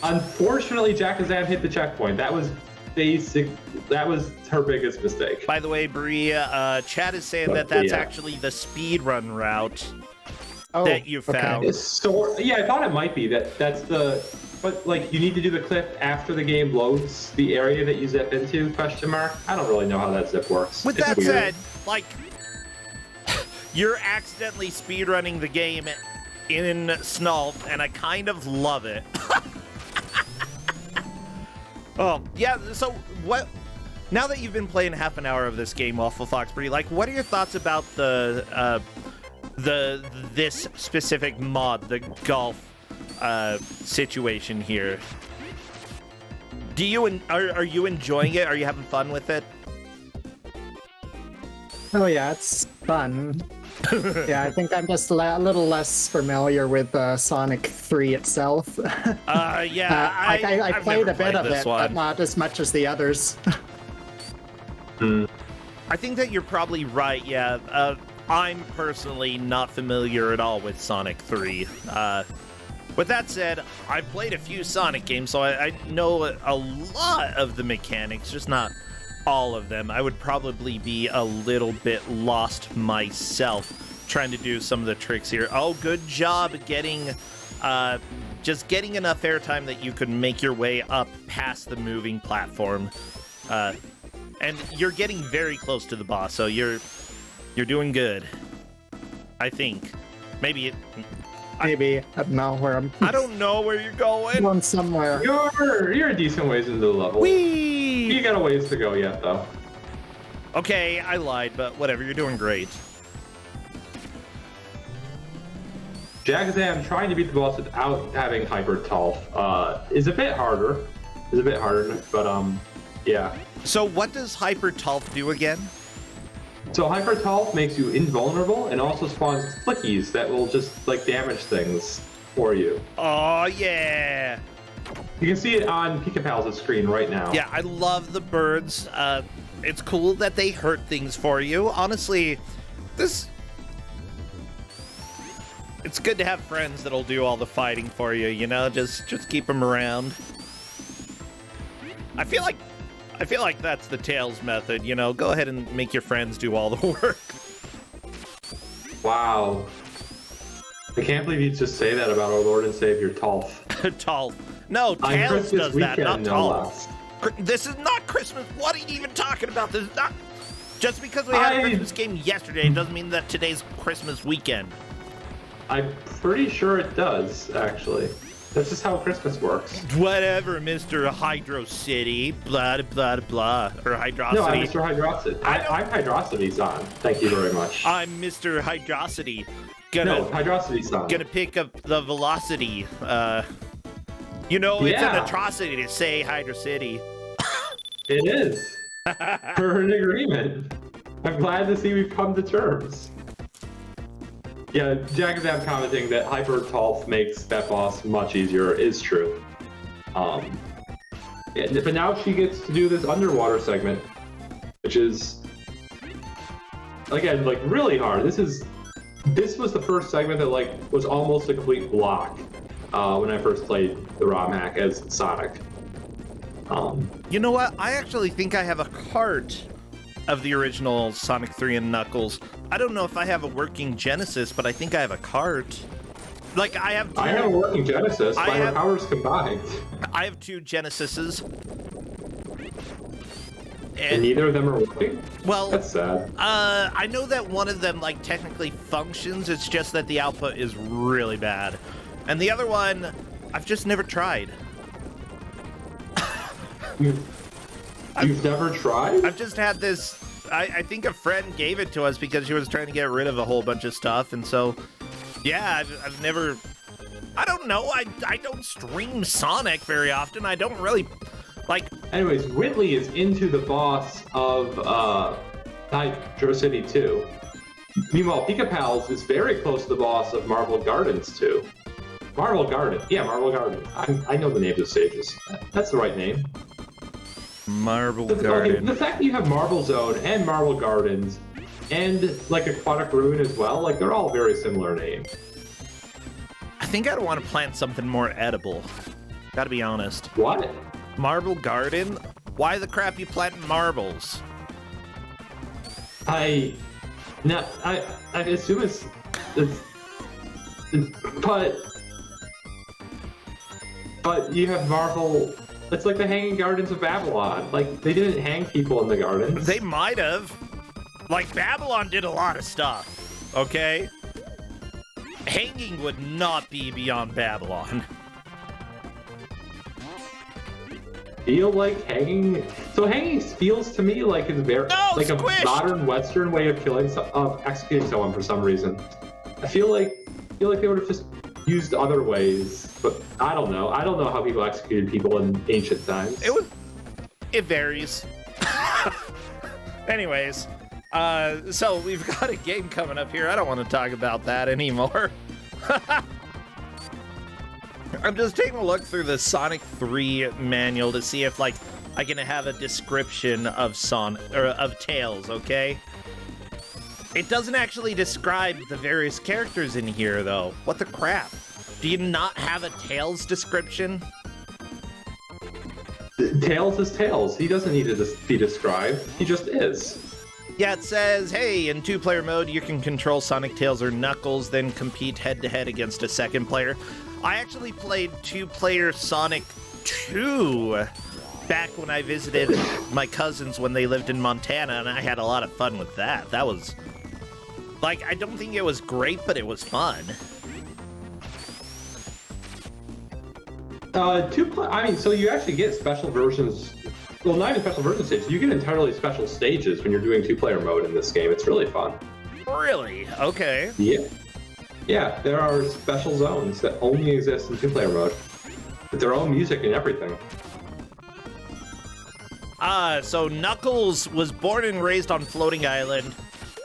unfortunately, Kusog7ande hit the checkpoint. That was her biggest mistake. By the way, Brie, chat is saying that that's actually the speedrun route that you found. Okay. So, yeah, I thought it might be. That's the... But, like, you need to do the clip after the game loads the area that you zip into, question mark? I don't really know how that zip works. With that said, like, you're accidentally speedrunning the game in Snolph, and I kind of love it. Oh, yeah, so what Now that you've been playing half an hour of this game, Waffle Foxbury, like, what are your thoughts about this specific mod, the golf situation here? Are you enjoying it? Are you having fun with it? Oh yeah, it's fun. Yeah, I think I'm just a little less familiar with Sonic 3 itself. Yeah, I I've played never a bit of this it, one. but not as much as the others. I think that you're probably right, yeah. I'm personally not familiar at all with Sonic 3. With that said, I've played a few Sonic games, so I know a lot of the mechanics, just not all of them. I would probably be a little bit lost myself trying to do some of the tricks here. Oh, good job getting, just getting enough airtime that you could make your way up past the moving platform. And you're getting very close to the boss, so you're doing good. I think. Maybe Maybe. I don't know where I'm I don't know where you're going. going somewhere. You're a decent ways into the level. Whee! You got a ways to go yet, though. Okay, I lied, but whatever, you're doing great. Jagazam trying to beat the boss without having Hyper Tolf is a bit harder. But yeah. So what does Hyper Tolf do again? So Hyper Tolf makes you invulnerable and also spawns flickies that will just like damage things for you. Oh yeah. You can see it on Pika-Pal's screen right now. Yeah, I love the birds. It's cool that they hurt things for you. Honestly, it's good to have friends that'll do all the fighting for you, you know? Just keep them around. I feel like that's the Tails method, you know? Go ahead and make your friends do all the work. Wow. I can't believe you just say that about our Lord and Savior Tolf. Tolf. No, Tails does that, not no Tolf. less. This is not Christmas. What are you even talking about? This is not... Just because we had a Christmas game yesterday doesn't mean that today's Christmas weekend. I'm pretty sure it does, actually. That's just how Christmas works. Whatever, Mr. Hydrocity, blah, blah, blah, or Hydrocity. No, I'm Mr. Hydrocity. I'm Hydrocity-san. Thank you very much. I'm Mr. Hydrocity. No, Hydrocity-san. Gonna pick up the velocity. You know, it's an atrocity to say Hydrocity. It is. We're in agreement. I'm glad to see we've come to terms. Yeah, Jagazam commenting that Hyper Tolf makes that boss much easier is true. But now she gets to do this underwater segment, which is, again, like really hard. This was the first segment that like was almost a complete block when I first played the ROM hack as Sonic. You know what? I actually think I have a cart of the original Sonic 3 and Knuckles. I don't know if I have a working Genesis, but I think I have a cart. Like, I have a working Genesis, by our powers combined. I have two Genesises. And neither of them are working? Well, that's sad. I know that one of them, like, technically functions. It's just that the output is really bad. And the other one, I've just never tried. You've never tried? I've just had this... I think a friend gave it to us because she was trying to get rid of a whole bunch of stuff, and so... Yeah, I've never... I don't know, I don't stream Sonic very often. I don't really... Like... Anyways, Whitley is into the boss of Hydrocity 2. Meanwhile, Pika-Pals is very close to the boss of Marble Gardens 2. Marble Garden. Yeah, Marble Garden. I know the names of stages. That's the right name. Marble Garden. The fact that you have Marble Zone and Marble Gardens and like Aquatic Ruin as well, like they're all very similar names. I think I'd want to plant something more edible. Gotta be honest. What? Marble Garden? Why the crap you planting marbles? I assume it's but you have Marble. It's like the Hanging Gardens of Babylon. Like, they didn't hang people in the gardens. They might have. Like, Babylon did a lot of stuff, okay? Hanging would not be beyond Babylon. feel like hanging. So hanging feels to me like it's very like squished! a modern Western way of executing someone for some reason. I feel like they would have just used other ways, but I don't know. I don't know how people executed people in ancient times. It varies. Anyways, so we've got a game coming up here. I don't want to talk about that anymore. I'm just taking a look through the Sonic 3 manual to see if, like, I can have a description of Tails, okay? It doesn't actually describe the various characters in here, though. What the crap? Do you not have a Tails description? Tails is Tails. He doesn't need to be described. He just is. Yeah, it says, hey, in two-player mode, you can control Sonic, Tails, or Knuckles, then compete head-to-head against a second player. I actually played two-player Sonic 2 back when I visited my cousins when they lived in Montana, and I had a lot of fun with that. That was, like, I don't think it was great, but it was fun. I mean, so you actually get special versions. Well, not even special version stages. You get entirely special stages when you're doing two-player mode in this game. It's really fun. Really? Okay. Yeah. Yeah, there are special zones that only exist in two-player mode. With their own music and everything. So Knuckles was born and raised on Floating Island,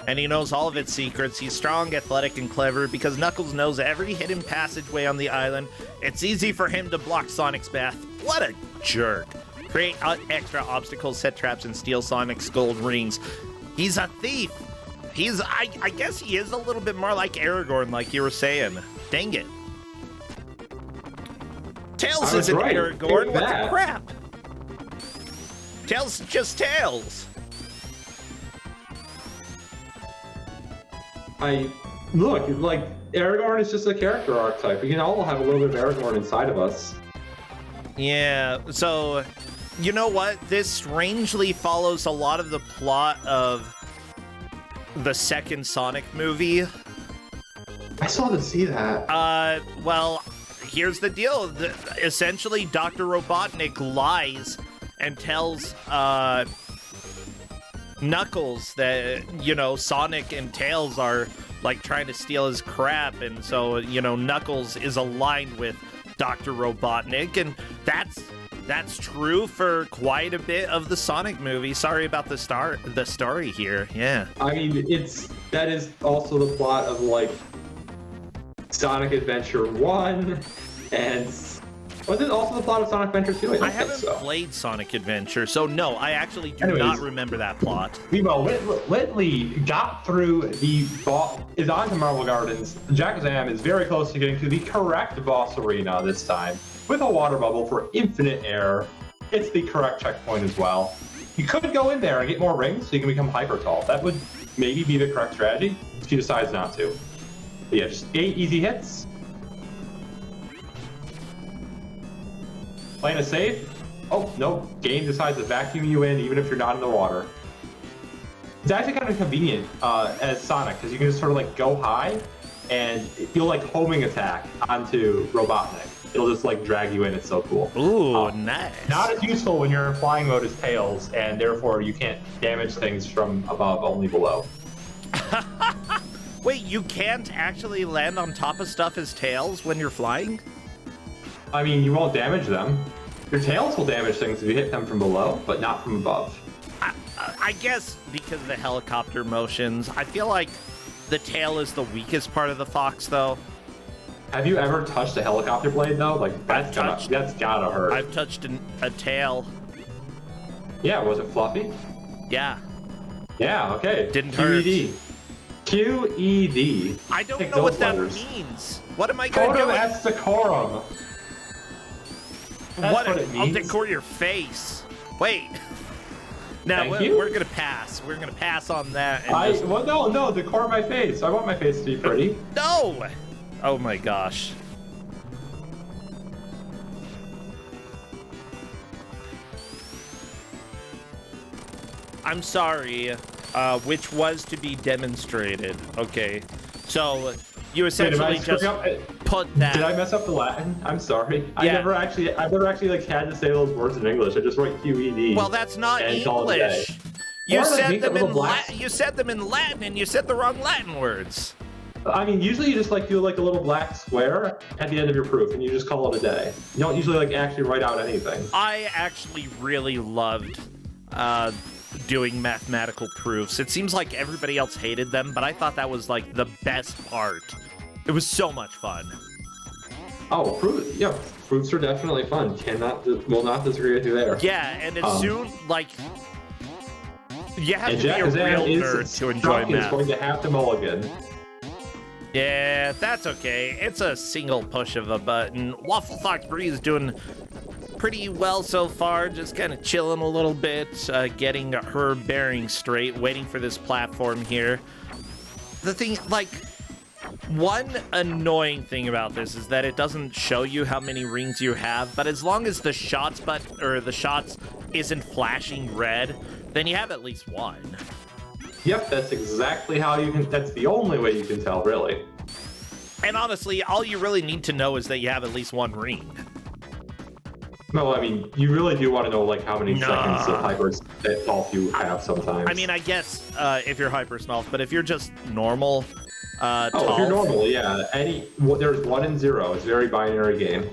and he knows all of its secrets. He's strong, athletic, and clever. Because Knuckles knows every hidden passageway on the island, it's easy for him to block Sonic's path. What a jerk. Create extra obstacles, set traps, and steal Sonic's gold rings. He's a thief. I guess he is a little bit more like Aragorn, like you were saying. Dang it. Tails isn't right. Aragorn. What the crap? Tails is just Tails. Look, like, Aragorn is just a character archetype. We can all have a little bit of Aragorn inside of us. Yeah, so, you know what? This strangely follows a lot of the plot of the second Sonic movie. I still haven't seen that. Well, here's the deal. Essentially, Dr. Robotnik lies and tells, Knuckles that, you know, Sonic and Tails are, like, trying to steal his crap, and so, you know, Knuckles is aligned with Dr. Robotnik, and that's true for quite a bit of the Sonic movie. Sorry about the story here, yeah. I mean, that is also the plot of, like, Sonic Adventure 1, and was it also the plot of Sonic Adventure 2? I haven't played Sonic Adventure, so no, I actually do not remember that plot. Well, Whitley got through the boss, is on to Marble Gardens. Jack-O-Zam is very close to getting to the correct boss arena this time, with a water bubble for infinite air. It's the correct checkpoint as well. You could go in there and get more rings so you can become hyper tall. That would maybe be the correct strategy. She decides not to. But yeah, just 8 easy hits. Playing it safe? Oh, no. Game decides to vacuum you in even if you're not in the water. It's actually kind of convenient as Sonic, because you can just sort of like go high and you'll like homing attack onto Robotnik. It'll just like drag you in. It's so cool. Ooh, nice. Not as useful when you're in flying mode as Tails, and therefore you can't damage things from above, only below. Wait, you can't actually land on top of stuff as Tails when you're flying? I mean, you won't damage them. Your tails will damage things if you hit them from below, but not from above. I guess because of the helicopter motions, I feel like the tail is the weakest part of the fox, though. Have you ever touched a helicopter blade, though? Like, that's gotta hurt. I've touched a tail. Yeah, was it fluffy? Yeah. Yeah, okay. Didn't QED. hurt. QED. I don't know what that means. What am I going to do? That's decorum. That's what it means. I'll decor your face. Wait. Now we're gonna pass. We're gonna pass on that. No, decor my face. I want my face to be pretty. No. Oh my gosh. I'm sorry. Which was to be demonstrated. Okay. So you essentially just put that. Did I mess up the Latin? I'm sorry. Yeah. I've never actually like had to say those words in English. I just write QED. Well, that's not and call it a day. English. You Or, like, said make them that in little black- you said them in Latin, and you said the wrong Latin words. I mean, usually you just like do like a little black square at the end of your proof, and you just call it a day. You don't usually like actually write out anything. I actually really loved doing mathematical proofs. It seems like everybody else hated them, but I thought that was like the best part. It was so much fun. Oh, proofs are definitely fun. Will not disagree with you there. Yeah, and it's soon like you have And to be a Jack real nerd to enjoy is math. going to have to mulligan. Yeah, that's okay. It's a single push of a button. Waffle Fox Breeze doing pretty well so far, just kind of chilling a little bit, getting her bearings straight, waiting for this platform here. The thing, like, one annoying thing about this is that it doesn't show you how many rings you have, but as long as the shots button or the shots isn't flashing red, then you have at least one. Yep, that's exactly how you can. That's the only way you can tell, really. And honestly, all you really need to know is that you have at least one ring. No, I mean, you really do want to know like how many seconds of hyper Snolph you have sometimes. I mean, I guess if you're hyper Snolph, but if you're just normal, if you're normal, yeah. There's 1 and 0. It's a very binary game.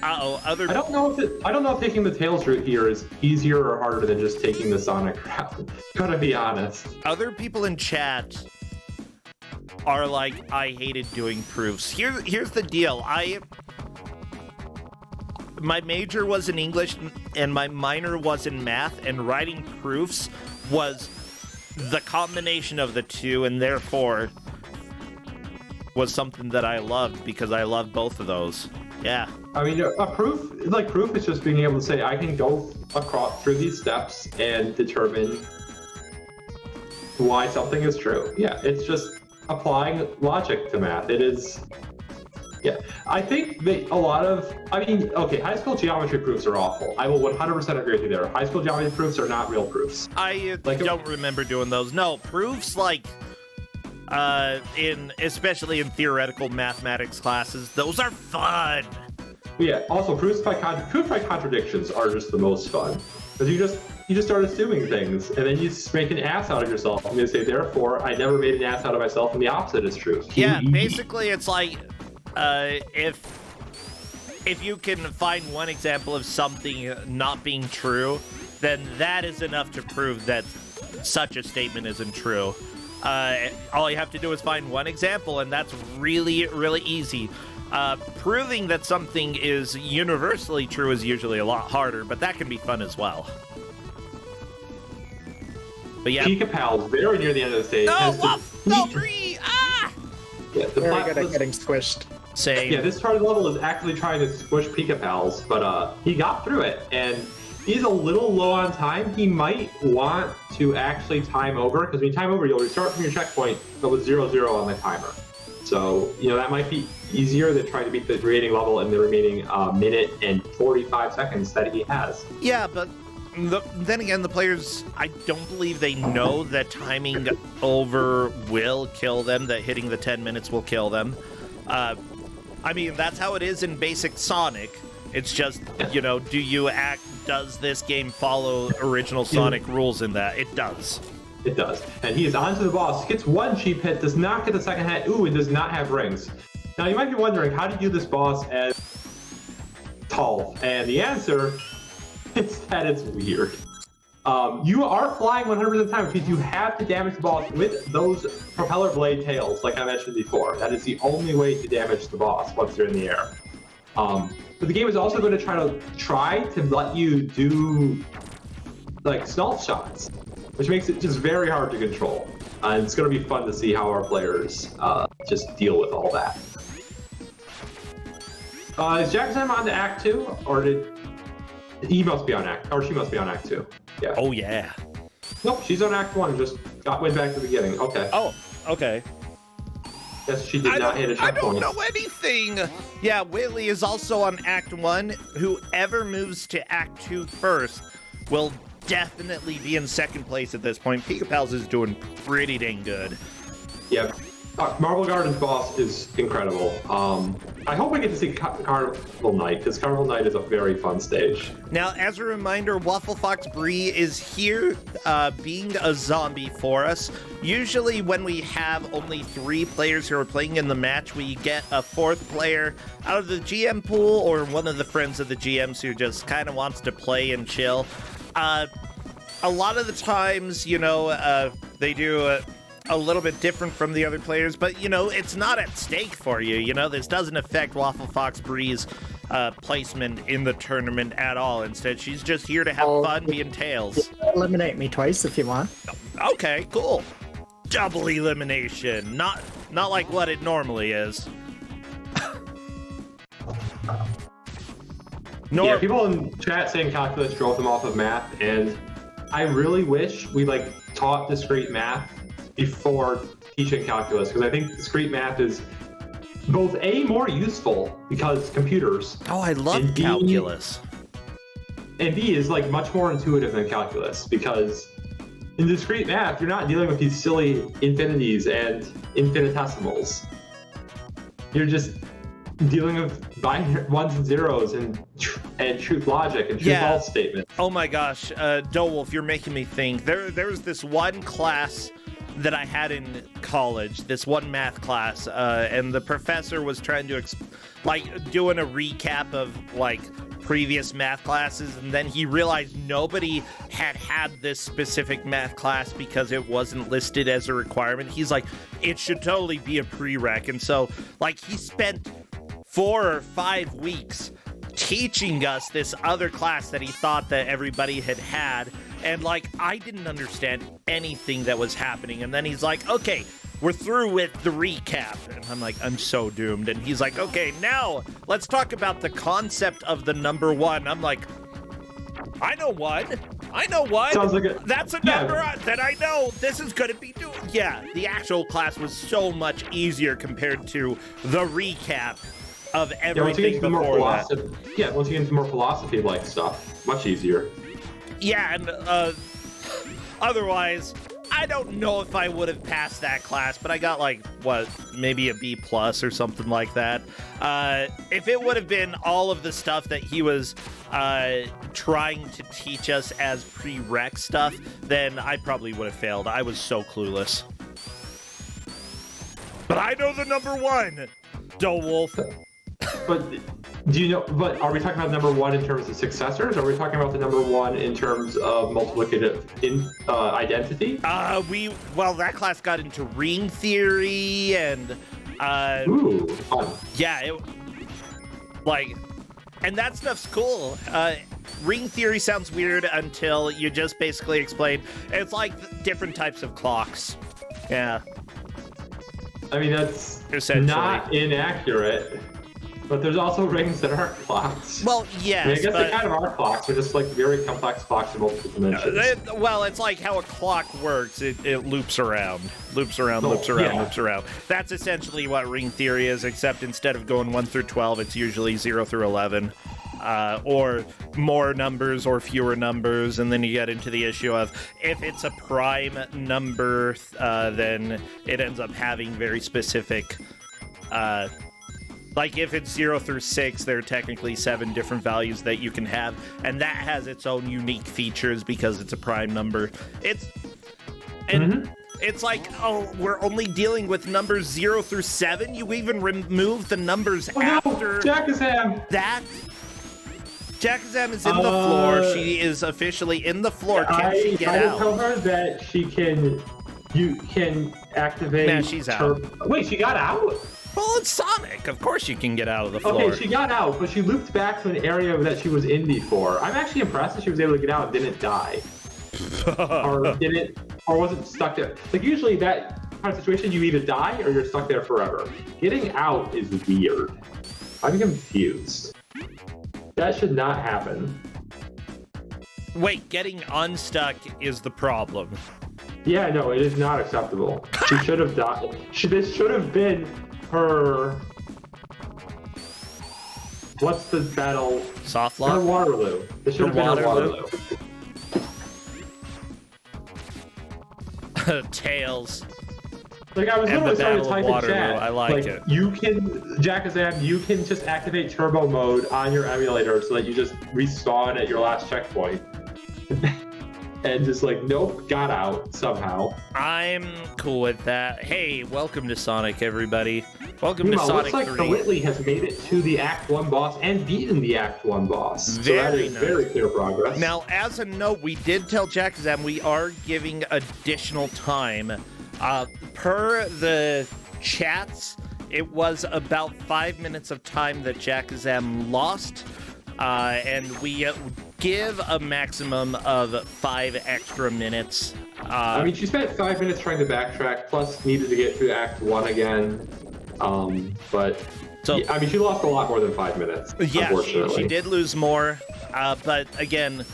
Other. I don't know if taking the Tails route here is easier or harder than just taking the Sonic route. Gotta be honest. Other people in chat are like, I hated doing proofs. Here's the deal. My major was in English and my minor was in math, and writing proofs was the combination of the two, and therefore was something that I loved because I loved both of those. Yeah. I mean, a proof is just being able to say, I can go through these steps and determine why something is true. Yeah, it's just applying logic to math. It is. Yeah, I think that high school geometry proofs are awful. I will 100% agree with you there. High school geometry proofs are not real proofs. I don't remember doing those. No, proofs like especially in theoretical mathematics classes, those are fun. Yeah, also proof by contradictions are just the most fun. Because you just start assuming things, and then you just make an ass out of yourself. I'm going to say, therefore, I never made an ass out of myself, and the opposite is true. Yeah, basically it's like, if you can find one example of something not being true, then that is enough to prove that such a statement isn't true. All you have to do is find one example, and that's really, really easy. Proving that something is universally true is usually a lot harder, but that can be fun as well. But yeah. Pika Pal's very near the end of the stage. No, free! Ah! Yeah, Very good at getting squished. Same. Yeah, this part of the level is actually trying to squish Pika Pals, but he got through it, and he's a little low on time. He might want to actually time over, because when you time over, you'll restart from your checkpoint, but with 0-0 on the timer. So, that might be easier than trying to beat the remaining level in the remaining minute and 45 seconds that he has. Yeah, but then again, the players, I don't believe they know that timing over will kill them, that hitting the 10 minutes will kill them. I mean, that's how it is in basic Sonic. It's just, does this game follow original Sonic rules in that? It does. It does. And he is onto the boss, gets one cheap hit, does not get the second hit, and does not have rings. Now, you might be wondering, how do you do this boss as Knolf? And the answer is that it's weird. You are flying 100% of the time because you have to damage the boss with those propeller blade tails, like I mentioned before. That is the only way to damage the boss once they're in the air. But the game is also going to try to let you do like Snolph shots, which makes it just very hard to control. And it's going to be fun to see how our players just deal with all that. Is Jackson on to Act 2, or he must be on she must be on Act 2. Yeah. Oh, yeah. Nope, she's on Act 1, just went back to the beginning. Okay. Oh, okay. Yes, she did not hit a checkpoint. I don't know anything! Yeah, Whitley is also on Act 1. Whoever moves to Act 2 first will definitely be in second place at this point. Pika Pals is doing pretty dang good. Yep. Marble Garden's boss is incredible. I hope I get to see Carnival Night, because Carnival Night is a very fun stage. Now, as a reminder, Waffle Fox Bree is here being a zombie for us. Usually when we have only 3 players who are playing in the match, we get a 4th player out of the GM pool or one of the friends of the GMs who just kind of wants to play and chill. A lot of the times, you know, they do a little bit different from the other players, but, you know, it's not at stake for you. You know, this doesn't affect Waffle Fox Bree's placement in the tournament at all. Instead, she's just here to have fun being Tails. Eliminate me twice if you want. Okay, cool. Double elimination. Not like what it normally is. Yeah, people in chat saying calculus drove them off of math, and I really wish we taught discrete math before teaching calculus, because I think discrete math is both A, more useful because computers. Oh, I love calculus. And B is much more intuitive than calculus, because in discrete math you're not dealing with these silly infinities and infinitesimals. You're just dealing with binary ones and zeros and truth logic and true false statements. Oh my gosh, Wolf, you're making me think. There was this one class that I had in college, this one math class, and the professor was trying to doing a recap of previous math classes, and then he realized nobody had this specific math class because it wasn't listed as a requirement. He's like, it should totally be a prereq. And so he spent 4 or 5 weeks teaching us this other class that he thought that everybody had, and I didn't understand anything that was happening. And then he's like, okay, we're through with the recap, and I'm like, I'm so doomed. And he's like, okay, now let's talk about the concept of the number 1. I'm like, I know one. Sounds like that's a number that I know. This is gonna be doing. Yeah, the actual class was so much easier compared to the recap of everything before that. Yeah, once you get into more philosophy-like stuff, much easier. Yeah, and otherwise, I don't know if I would have passed that class, but I got maybe a B+ or something like that. If it would have been all of the stuff that he was trying to teach us as prereq stuff, then I probably would have failed. I was so clueless. But I know the number 1, Wolf. But do you know? But are we talking about number 1 in terms of successors? Or are we talking about the number 1 in terms of multiplicative identity? That class got into ring theory and ooh, fun. Yeah, and that stuff's cool. Ring theory sounds weird until you just basically explain it's different types of clocks. Yeah. I mean, that's not inaccurate. But there's also rings that aren't clocks. Well, yes. I guess they kind of are clocks. They're just very complex clocks in multiple dimensions. It's like how a clock works. It loops around. Loops around. That's essentially what ring theory is, except instead of going 1 through 12, it's usually 0 through 11. Or more numbers or fewer numbers, and then you get into the issue of if it's a prime number, then it ends up having very specific if it's 0 through 6, there are technically 7 different values that you can have, and that has its own unique features because it's a prime number. It's we're only dealing with numbers 0 through 7. You even remove the numbers after Jackazam. That. Jackazam is in the floor. She is officially in the floor. Can she get out? I tell her that you can activate. Nah, she's out. Wait, she got out? Well, it's Sonic. Of course you can get out of the floor. Okay, she got out, but she looped back to an area that she was in before. I'm actually impressed that she was able to get out and didn't die. or wasn't stuck there. Usually that kind of situation, you either die or you're stuck there forever. Getting out is weird. I'm confused. That should not happen. Wait, getting unstuck is the problem. Yeah, no, it is not acceptable. She should have died. This should have been her. What's the battle? Softlock? Her Waterloo. This should have been her Waterloo. Tails. Like, I was And literally the starting to Battle type of in chat. Waterloo, I like it. You can, Jackazam, you can just activate turbo mode on your emulator so that you just respawn at your last checkpoint. And just like, nope, got out somehow. I'm cool with that. Hey, welcome to Sonic, everybody. Welcome to Meanwhile, Sonic looks like 3. the Whitley has made it to the Act 1 boss and beaten the Act 1 boss. So that Very is nice. very clear progress. Now, as a note, we did tell Jackazam we are giving additional time. Per the chats, it was about 5 minutes of time that Jackazam lost, and we give a maximum of 5 extra minutes. I mean, she spent 5 minutes trying to backtrack, plus needed to get through Act 1 again. But So- yeah, I mean, she lost a lot more than 5 minutes. Yeah, Unfortunately, she did lose more, but again,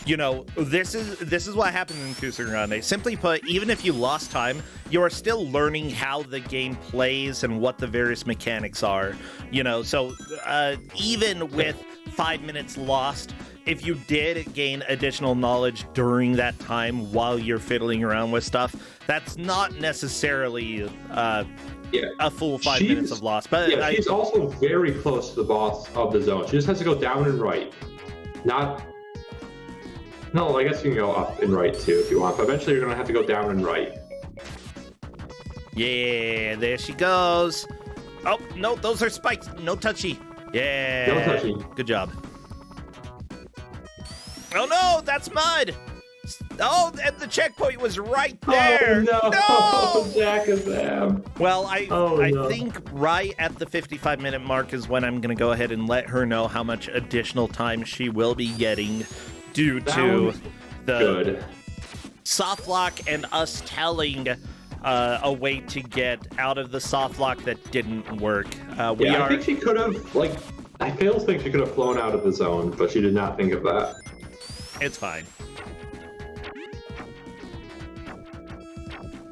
you know, this is what happened in Kusog7ande. Simply put, even if you lost time, you are still learning how the game plays and what the various mechanics are. You know, so even with 5 minutes lost, if you did gain additional knowledge during that time while you're fiddling around with stuff, that's not necessarily a full 5 minutes of loss. But yeah, she's also very close to the boss of the zone. She just has to go down and right. No, I guess you can go up and right too if you want, but eventually you're gonna have to go down and right. Yeah, there she goes. Oh, no, those are spikes. No touchy. Yeah. No touchy. Good job. Oh, no, that's mud. Oh, and the checkpoint was right there. Oh, no! Jackazam. Well, I no. think right at the 55-minute mark is when I'm going to go ahead and let her know how much additional time she will be getting due to Sounds the good. soft lock and us telling a way to get out of the soft lock that didn't work. I think she could have, I still think she could have flown out of the zone, but she did not think of that. It's fine.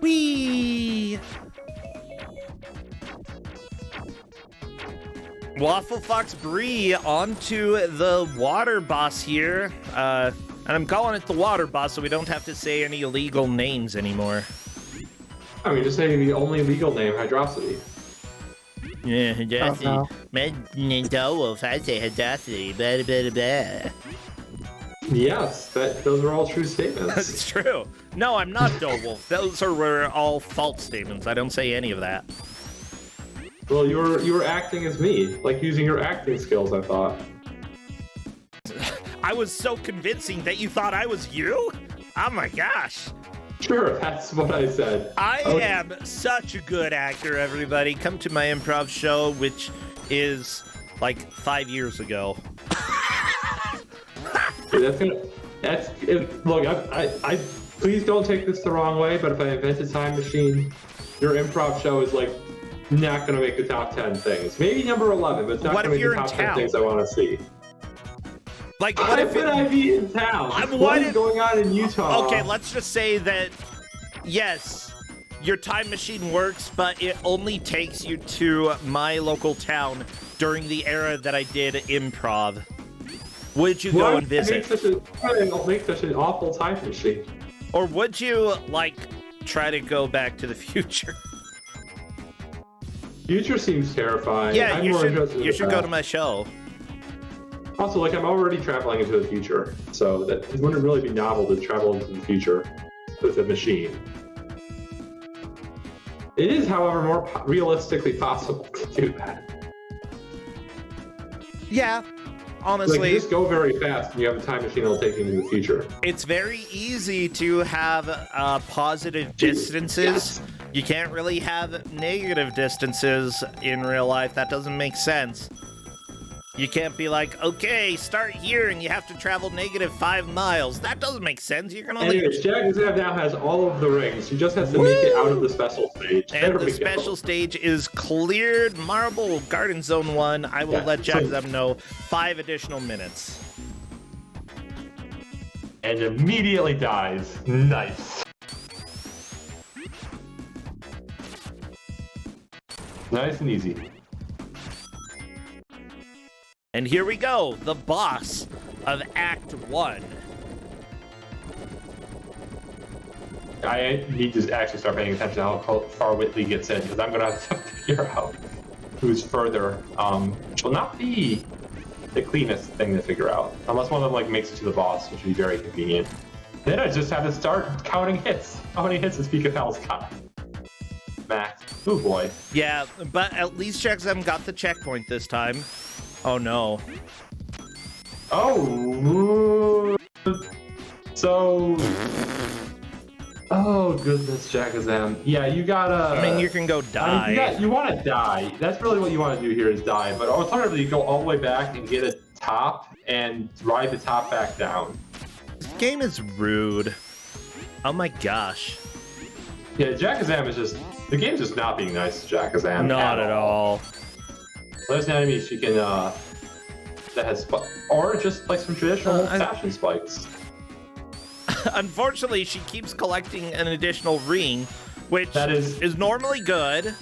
Whee! Waffle Fox Bree onto the water boss here. And I'm calling it the water boss so we don't have to say any illegal names anymore. I mean, just say the only legal name, Hydrocity. Yeah, Hydrocity. no. Knolf, I say Hydrocity. Blah, blah, blah. Yes, those are all true statements. It's true. No, I'm not Wolf. Those were all false statements. I don't say any of that. Well, you were acting as me, like using your acting skills, I thought. I was so convincing that you thought I was you? Oh my gosh. Sure, that's what I said. I am such a good actor, everybody. Come to my improv show, which is like 5 years ago. Look, I please don't take this the wrong way, but if I invent a time machine, your improv show is like not gonna make the top 10 things. Maybe number 11, but it's not gonna make the top 10 things I want to see. Like, what if I be in town? What is going on in Utah? Okay, let's just say that, yes, your time machine works, but it only takes you to my local town during the era that I did improv. Would you go and visit? I'll make such an awful time machine. Or would you, like, try to go back to the future? Future seems terrifying. Yeah, I'm you should go to my show. Also, like, I'm already traveling into the future, so that it wouldn't really be novel to travel into the future with a machine. It is, however, more realistically possible to do that. Yeah, honestly. Like, you just go very fast and you have a time machine that'll take you into the future. It's very easy to have positive distances. Yes. You can't really have negative distances in real life. That doesn't make sense. You can't be like, okay, start here and you have to travel -5 miles. That doesn't make sense. You're gonna only... Anyways, Jackazam now has all of the rings. She just has to make it out of the special stage. And There the we go. special stage is cleared. Marble Garden Zone 1. I will let Jackazam know 5 additional minutes. And immediately dies. Nice. Nice and easy. And here we go, the boss of Act 1. I need to actually start paying attention to how far Whitley gets in, because I'm going to have to figure out who's further, which will not be the cleanest thing to figure out, unless one of them like makes it to the boss, which would be very convenient. Then I just have to start counting hits. How many hits has Pika Pal's got? Max. Oh boy. Yeah, but at least Jack7 got the checkpoint this time. Oh no. Oh. So. Oh goodness, Jack7. Yeah, you gotta. I mean, you can go die. I mean, you want to die. That's really what you want to do here is die. But alternatively, you go all the way back and get a top and ride the top back down. This game is rude. Oh my gosh. Yeah, Jack7 is just. The game's just not being nice to Jack7. Not at all. There's an enemy she can. That has. Or just like some traditional fashion spikes. Unfortunately, she keeps collecting an additional ring, which is normally good.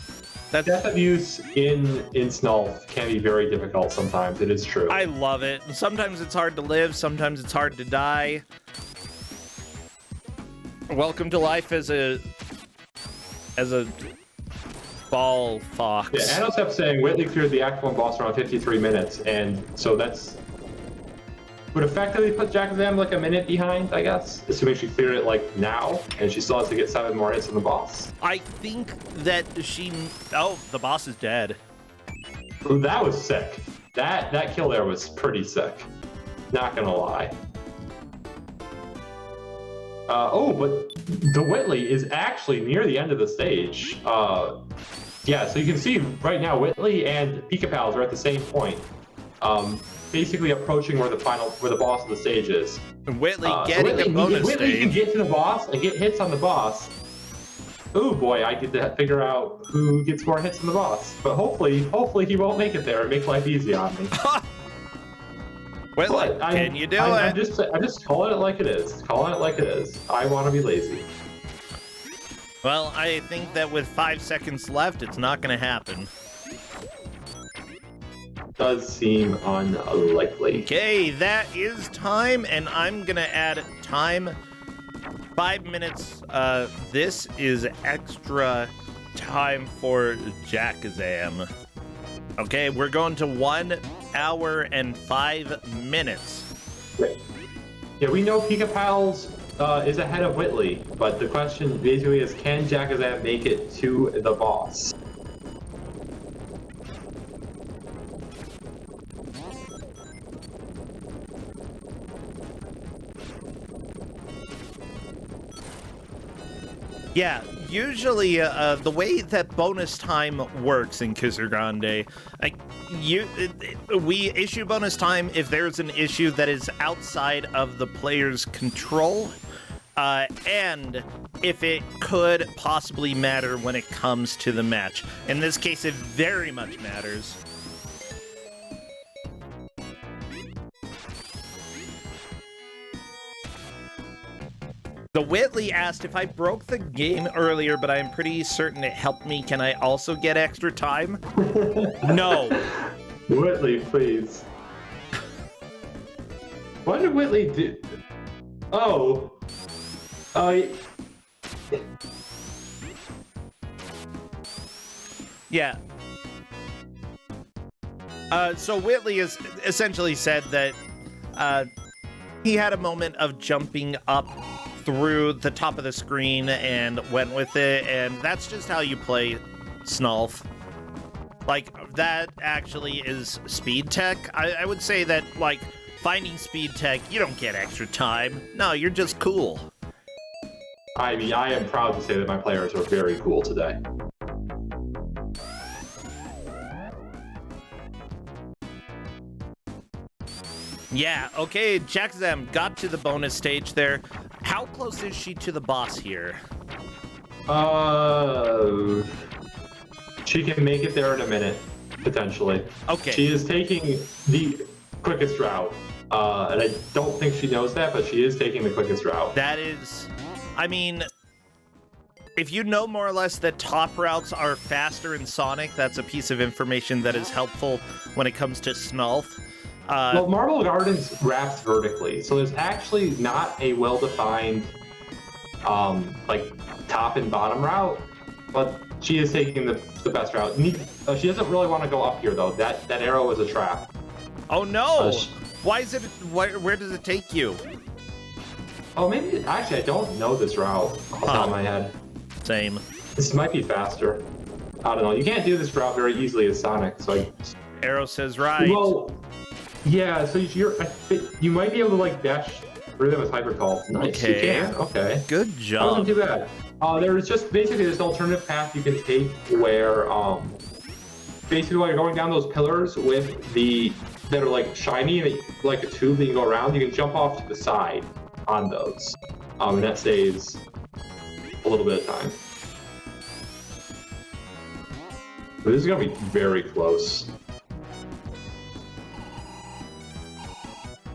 That's death abuse in Snolph can be very difficult sometimes. It is true. I love it. Sometimes it's hard to live. Sometimes it's hard to die. Welcome to life as a ball fox. Yeah, Anos kept saying Whitley cleared the Act 1 boss around 53 minutes, and so that's would effectively put Jack7 like a minute behind, I guess, assuming she cleared it like now, and she still has to get 7 more hits on the boss. I think that she. Oh, the boss is dead. Ooh, that was sick. That kill there was pretty sick. Not gonna lie. But the Whitley is actually near the end of the stage. Yeah, so you can see right now Whitley and Pika Pals are at the same point. Basically approaching where the boss of the stage is. And Whitley getting a bonus Whitley stage. can get to the boss and get hits on the boss. Oh boy, I get to figure out who gets more hits on the boss. But hopefully he won't make it there and make life easy on me. Whitley, can you do it? I'm just calling it like it is. Calling it like it is. I want to be lazy. Well, I think that with 5 seconds left, it's not going to happen. Does seem unlikely. Okay, that is time, and I'm going to add time. 5 minutes. This is extra time for Jack7. Okay, we're going to 1 hour and 5 minutes. Yeah, we know Pika Pals is ahead of Whitley, but the question basically is, can Jack7 make it to the boss? Yeah, usually the way that bonus time works in Kusog7ande, we issue bonus time if there's an issue that is outside of the player's control, and if it could possibly matter when it comes to the match. In this case, it very much matters. The Whitley asked if I broke the game earlier, but I'm pretty certain it helped me. Can I also get extra time? No. Whitley, please. What did Whitley do? Oh. Yeah. So Whitley has essentially said that he had a moment of jumping up through the top of the screen and went with it, and that's just how you play Snolph. Like, that actually is speed tech. I would say that, like, finding speed tech, you don't get extra time. No, you're just cool. I mean, I am proud to say that my players are very cool today. Yeah, okay, Jack7 got to the bonus stage there. How close is she to the boss here? She can make it there in a minute, potentially. Okay. She is taking the quickest route. And I don't think she knows that, but she is taking the quickest route. That is... I mean... If you know more or less that top routes are faster in Sonic, that's a piece of information that is helpful when it comes to Snolph. Well, Marble Gardens wraps vertically, so there's actually not a well-defined like top and bottom route, but she is taking the best route. She doesn't really want to go up here though. That arrow is a trap. Oh no! Why is it? Where does it take you? Oh, maybe actually I don't know this route off the top of my head. Same. This might be faster. I don't know. You can't do this route very easily as Sonic, so Arrow says right. Well, yeah. So you might be able to like dash through them with Hyper Call. Nice. Okay. You can. Okay. Good That job. wasn't too bad. There's just basically this alternative path you can take where basically while you're going down those pillars with that are like shiny and like a tube that you go around, you can jump off to the side on those, and that saves a little bit of time. But this is gonna be very close.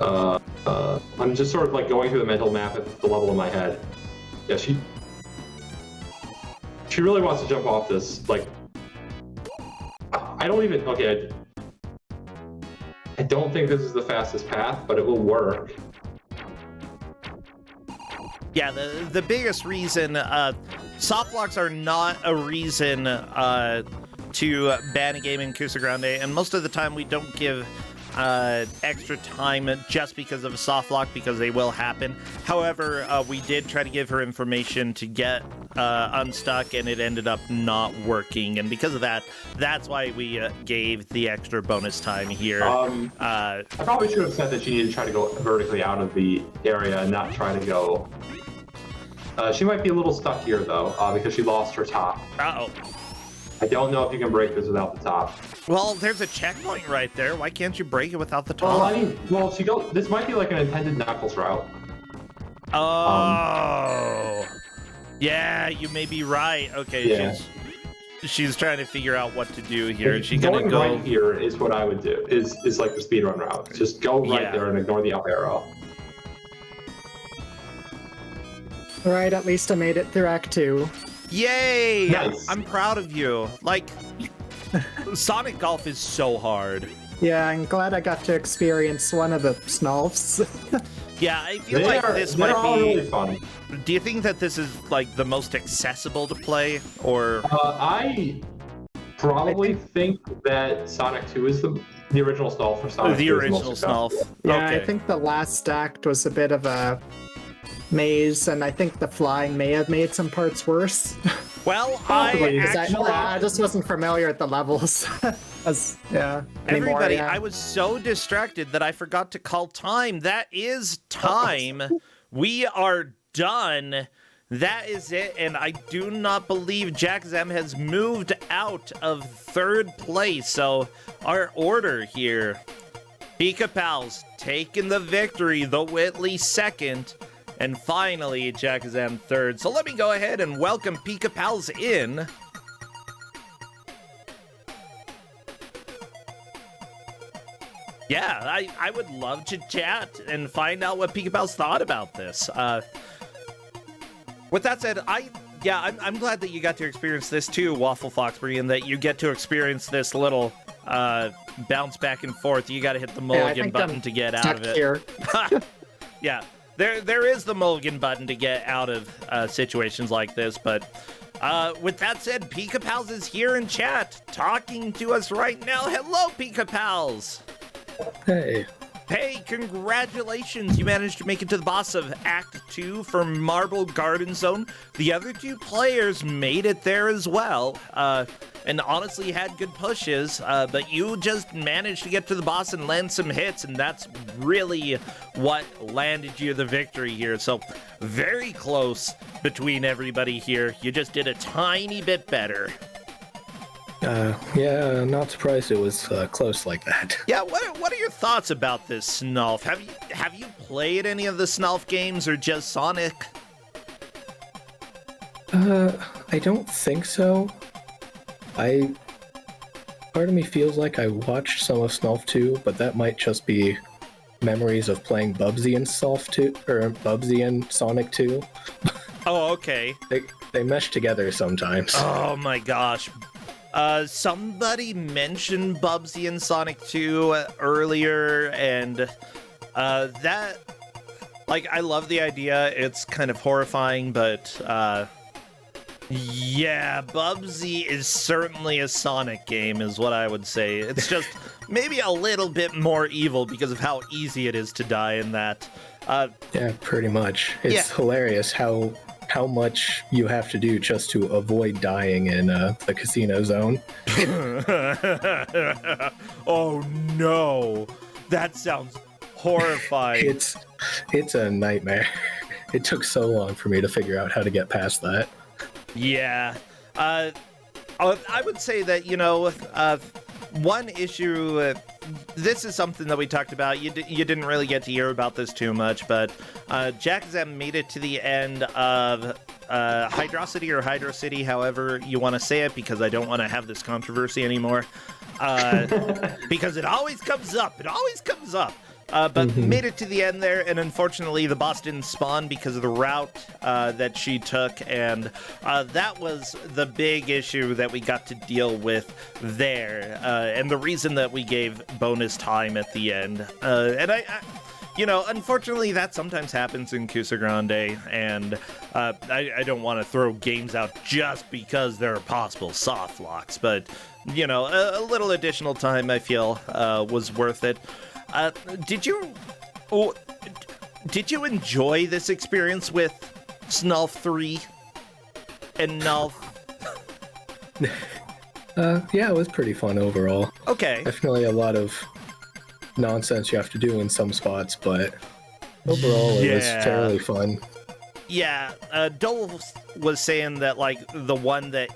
I'm just sort of like going through the mental map at the level of my head. Yeah, she really wants to jump off this. Like, I don't even. Okay, I don't think this is the fastest path, but it will work. Yeah, the biggest reason softlocks are not a reason to ban a game in Kusog7ande, and most of the time we don't give extra time just because of a softlock, because they will happen. However, we did try to give her information to get unstuck, and it ended up not working, and because of that, that's why we gave the extra bonus time here. I probably should have said that she needed to try to go vertically out of the area and not try to go. She might be a little stuck here though, because she lost her top. Uh-oh. I don't know if you can break this without the top. Well, there's a checkpoint right there. Why can't you break it without the top? Well, I mean, this might be like an intended Knuckles route. Oh. Yeah, you may be right. Okay, Yeah. she's trying to figure out what to do here. Is she Going gonna go right here is what I would do. Is like the speedrun route. Just go right Yeah. there and ignore the up arrow. Right, at least I made it through Act 2. Yay! Nice. I'm proud of you. Like, Sonic Golf is so hard. Yeah, I'm glad I got to experience one of the Snolfs. Yeah, I feel like this they're might all be... really fun. Do you think that this is, like, the most accessible to play, or... I probably think that Sonic 2 is the original Snolph for Sonic 2 the is the most original successful. Snolph? Yeah, Okay. I think the last act was a bit of a maze, and I think the flying may have made some parts worse. Well, Probably, I 'cause actually... I just wasn't familiar with the levels. Anymore, Everybody, yeah. I was so distracted that I forgot to call time. That is time. We are done. That is it, and I do not believe Jack Zem has moved out of third place. So our order here: Pika Pals taking the victory, the Whitley second, and finally Jack Zem third. So let me go ahead and welcome Pika Pals in. Yeah, I would love to chat and find out what Pika Pals thought about this. With that said, I'm glad that you got to experience this too, Waffle Foxbury, and that you get to experience this little bounce back and forth. You got to hit the mulligan button to get out of it. Here. Yeah, there is the mulligan button to get out of situations like this, but with that said, Pika Pals is here in chat, talking to us right now. Hello, Pika Pals! Hey. Hey, congratulations! You managed to make it to the boss of Act 2 for Marble Garden Zone. The other two players made it there as well, and honestly had good pushes, but you just managed to get to the boss and land some hits, and that's really what landed you the victory here. So, very close between everybody here. You just did a tiny bit better. Yeah, not surprised it was close like that. Yeah, what are your thoughts about this Snolph? Have you played any of the Snolph games or just Sonic? I don't think so. Part of me feels like I watched some of Snolph 2, but that might just be memories of playing Bubsy and Snolph 2, or Bubsy and Sonic 2. Oh, okay. They mesh together sometimes. Oh my gosh. Somebody mentioned Bubsy and Sonic 2 earlier, and that, Like, I love the idea. It's kind of horrifying, but yeah, Bubsy is certainly a Sonic game, is what I would say. It's just maybe a little bit more evil because of how easy it is to die in that. Yeah, pretty much. It's hilarious how much you have to do just to avoid dying in the casino zone. Oh no, that sounds horrifying. It's a nightmare. It took so long for me to figure out how to get past that. Yeah. I would say that, one issue, this is something that we talked about. You didn't really get to hear about this too much, but Kusog7ande made it to the end of Hydrocity or Hydrocity, however you want to say it, because I don't want to have this controversy anymore. Because it always comes up. It always comes up. But made it to the end there, and unfortunately the boss didn't spawn because of the route that she took, and that was the big issue that we got to deal with there, and the reason that we gave bonus time at the end. And I unfortunately that sometimes happens in Kusog7ande, and I don't want to throw games out just because there are possible softlocks, but, a little additional time I feel was worth it. Did you enjoy this experience with Snolph 3 and Knolf? Yeah, it was pretty fun overall. Okay. Definitely a lot of nonsense you have to do in some spots, but overall it was fairly fun. Yeah, Dole was saying that, like, the one that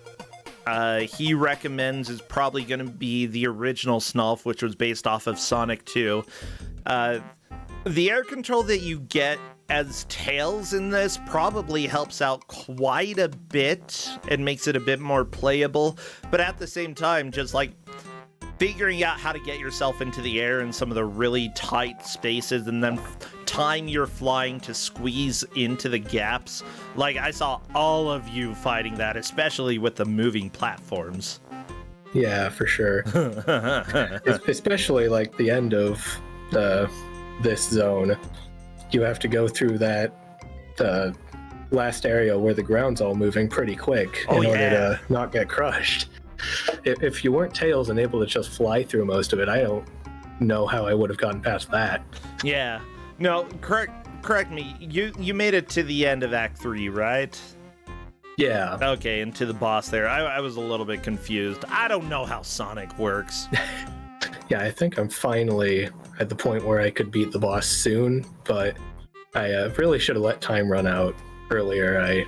he recommends is probably going to be the original Snolph, which was based off of Sonic 2. The air control that you get as Tails in this probably helps out quite a bit and makes it a bit more playable, but at the same time, just like figuring out how to get yourself into the air in some of the really tight spaces and then time your flying to squeeze into the gaps. Like, I saw all of you fighting that, especially with the moving platforms. Yeah, for sure. Especially like the end of this zone. You have to go through the last area where the ground's all moving pretty quick in order to not get crushed. If you weren't Tails and able to just fly through most of it, I don't know how I would have gotten past that. Yeah. No, correct me. You made it to the end of Act 3, right? Yeah. Okay, and to the boss there. I was a little bit confused. I don't know how Sonic works. Yeah, I think I'm finally at the point where I could beat the boss soon, but I really should have let time run out earlier.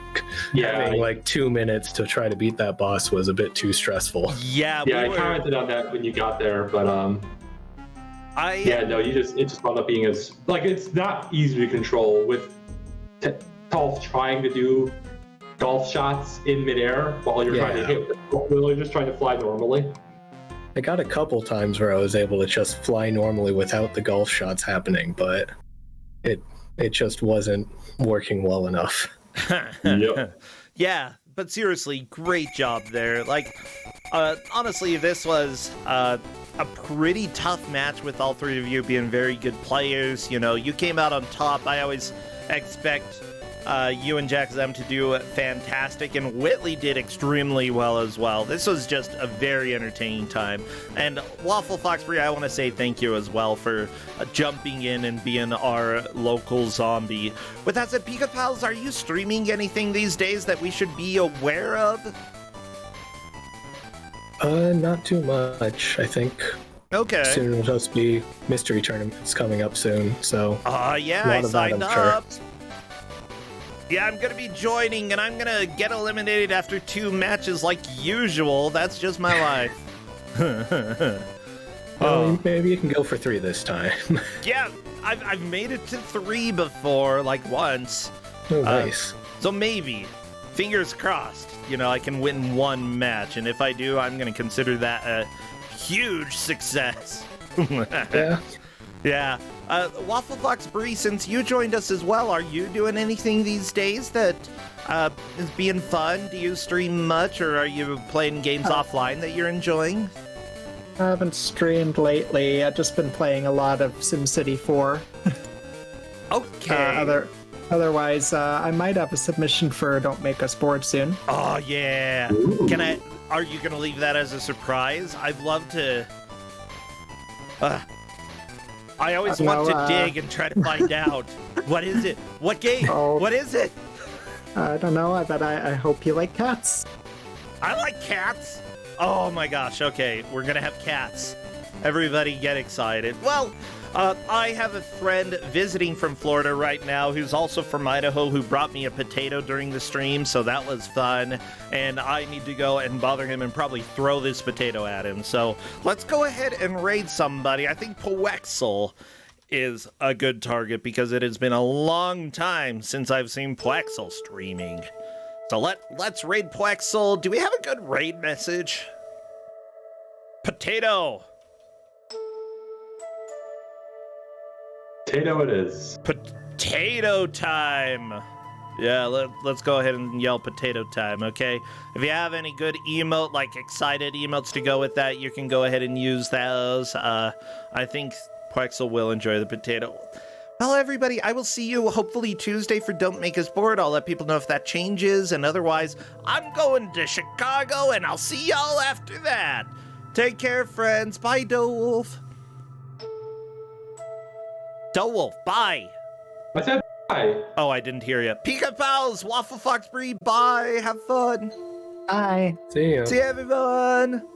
Having like 2 minutes to try to beat that boss was a bit too stressful. I commented on that when you got there, but it just wound up being it's not easy to control with Knolf trying to do golf shots in midair while you're trying to hit, really just trying to fly normally. I got a couple times where I was able to just fly normally without the golf shots happening, but it just wasn't working well enough. Yep. Yeah, but seriously, great job there. Like, honestly, this was a pretty tough match with all three of you being very good players. You came out on top. I always expect you and Kusog7ande to do fantastic, and Whitley did extremely well as well. This was just a very entertaining time. And Waffle Foxbury, I want to say thank you as well for jumping in and being our local zombie. With that said, Pika Pals, are you streaming anything these days that we should be aware of? Not too much, I think. Okay. Soon it'll just be mystery tournaments coming up soon, so... I signed up. Yeah, I'm gonna be joining, and I'm gonna get eliminated after 2 matches like usual. That's just my life. Maybe you can go for 3 this time. Yeah, I've made it to 3 before, like once. Oh, nice. So maybe, fingers crossed, I can win 1 match, and if I do, I'm gonna consider that a huge success. Yeah. Yeah. Waffle Fox Brie, since you joined us as well, are you doing anything these days that is being fun? Do you stream much, or are you playing games offline that you're enjoying? I haven't streamed lately. I've just been playing a lot of SimCity 4. Okay. Otherwise, I might have a submission for Don't Make Us Bored soon. Oh yeah. Are you gonna leave that as a surprise? I'd love to. I always want to dig and try to find out. What is it? What game? Oh. What is it? I don't know, but I hope you like cats. I like cats. Oh my gosh. Okay, we're gonna have cats. Everybody get excited. Well, I have a friend visiting from Florida right now who's also from Idaho who brought me a potato during the stream, so that was fun. And I need to go and bother him and probably throw this potato at him. So let's go ahead and raid somebody. I think Poexel is a good target because it has been a long time since I've seen Poexel streaming. So let's raid Poexel. Do we have a good raid message? Potato. Potato it is. Potato time. Yeah, let's go ahead and yell potato time, okay? If you have any good emote, like excited emotes to go with that, you can go ahead and use those. I think Poexel will enjoy the potato. Well, everybody, I will see you hopefully Tuesday for Don't Make Us Bored. I'll let people know if that changes, and otherwise, I'm going to Chicago, and I'll see y'all after that. Take care, friends. Bye, Dowolf. Dowolf, bye. I said bye. Oh, I didn't hear you. Pika Pals, Waffle Fox Breed, bye. Have fun. Bye. See ya. See you, everyone.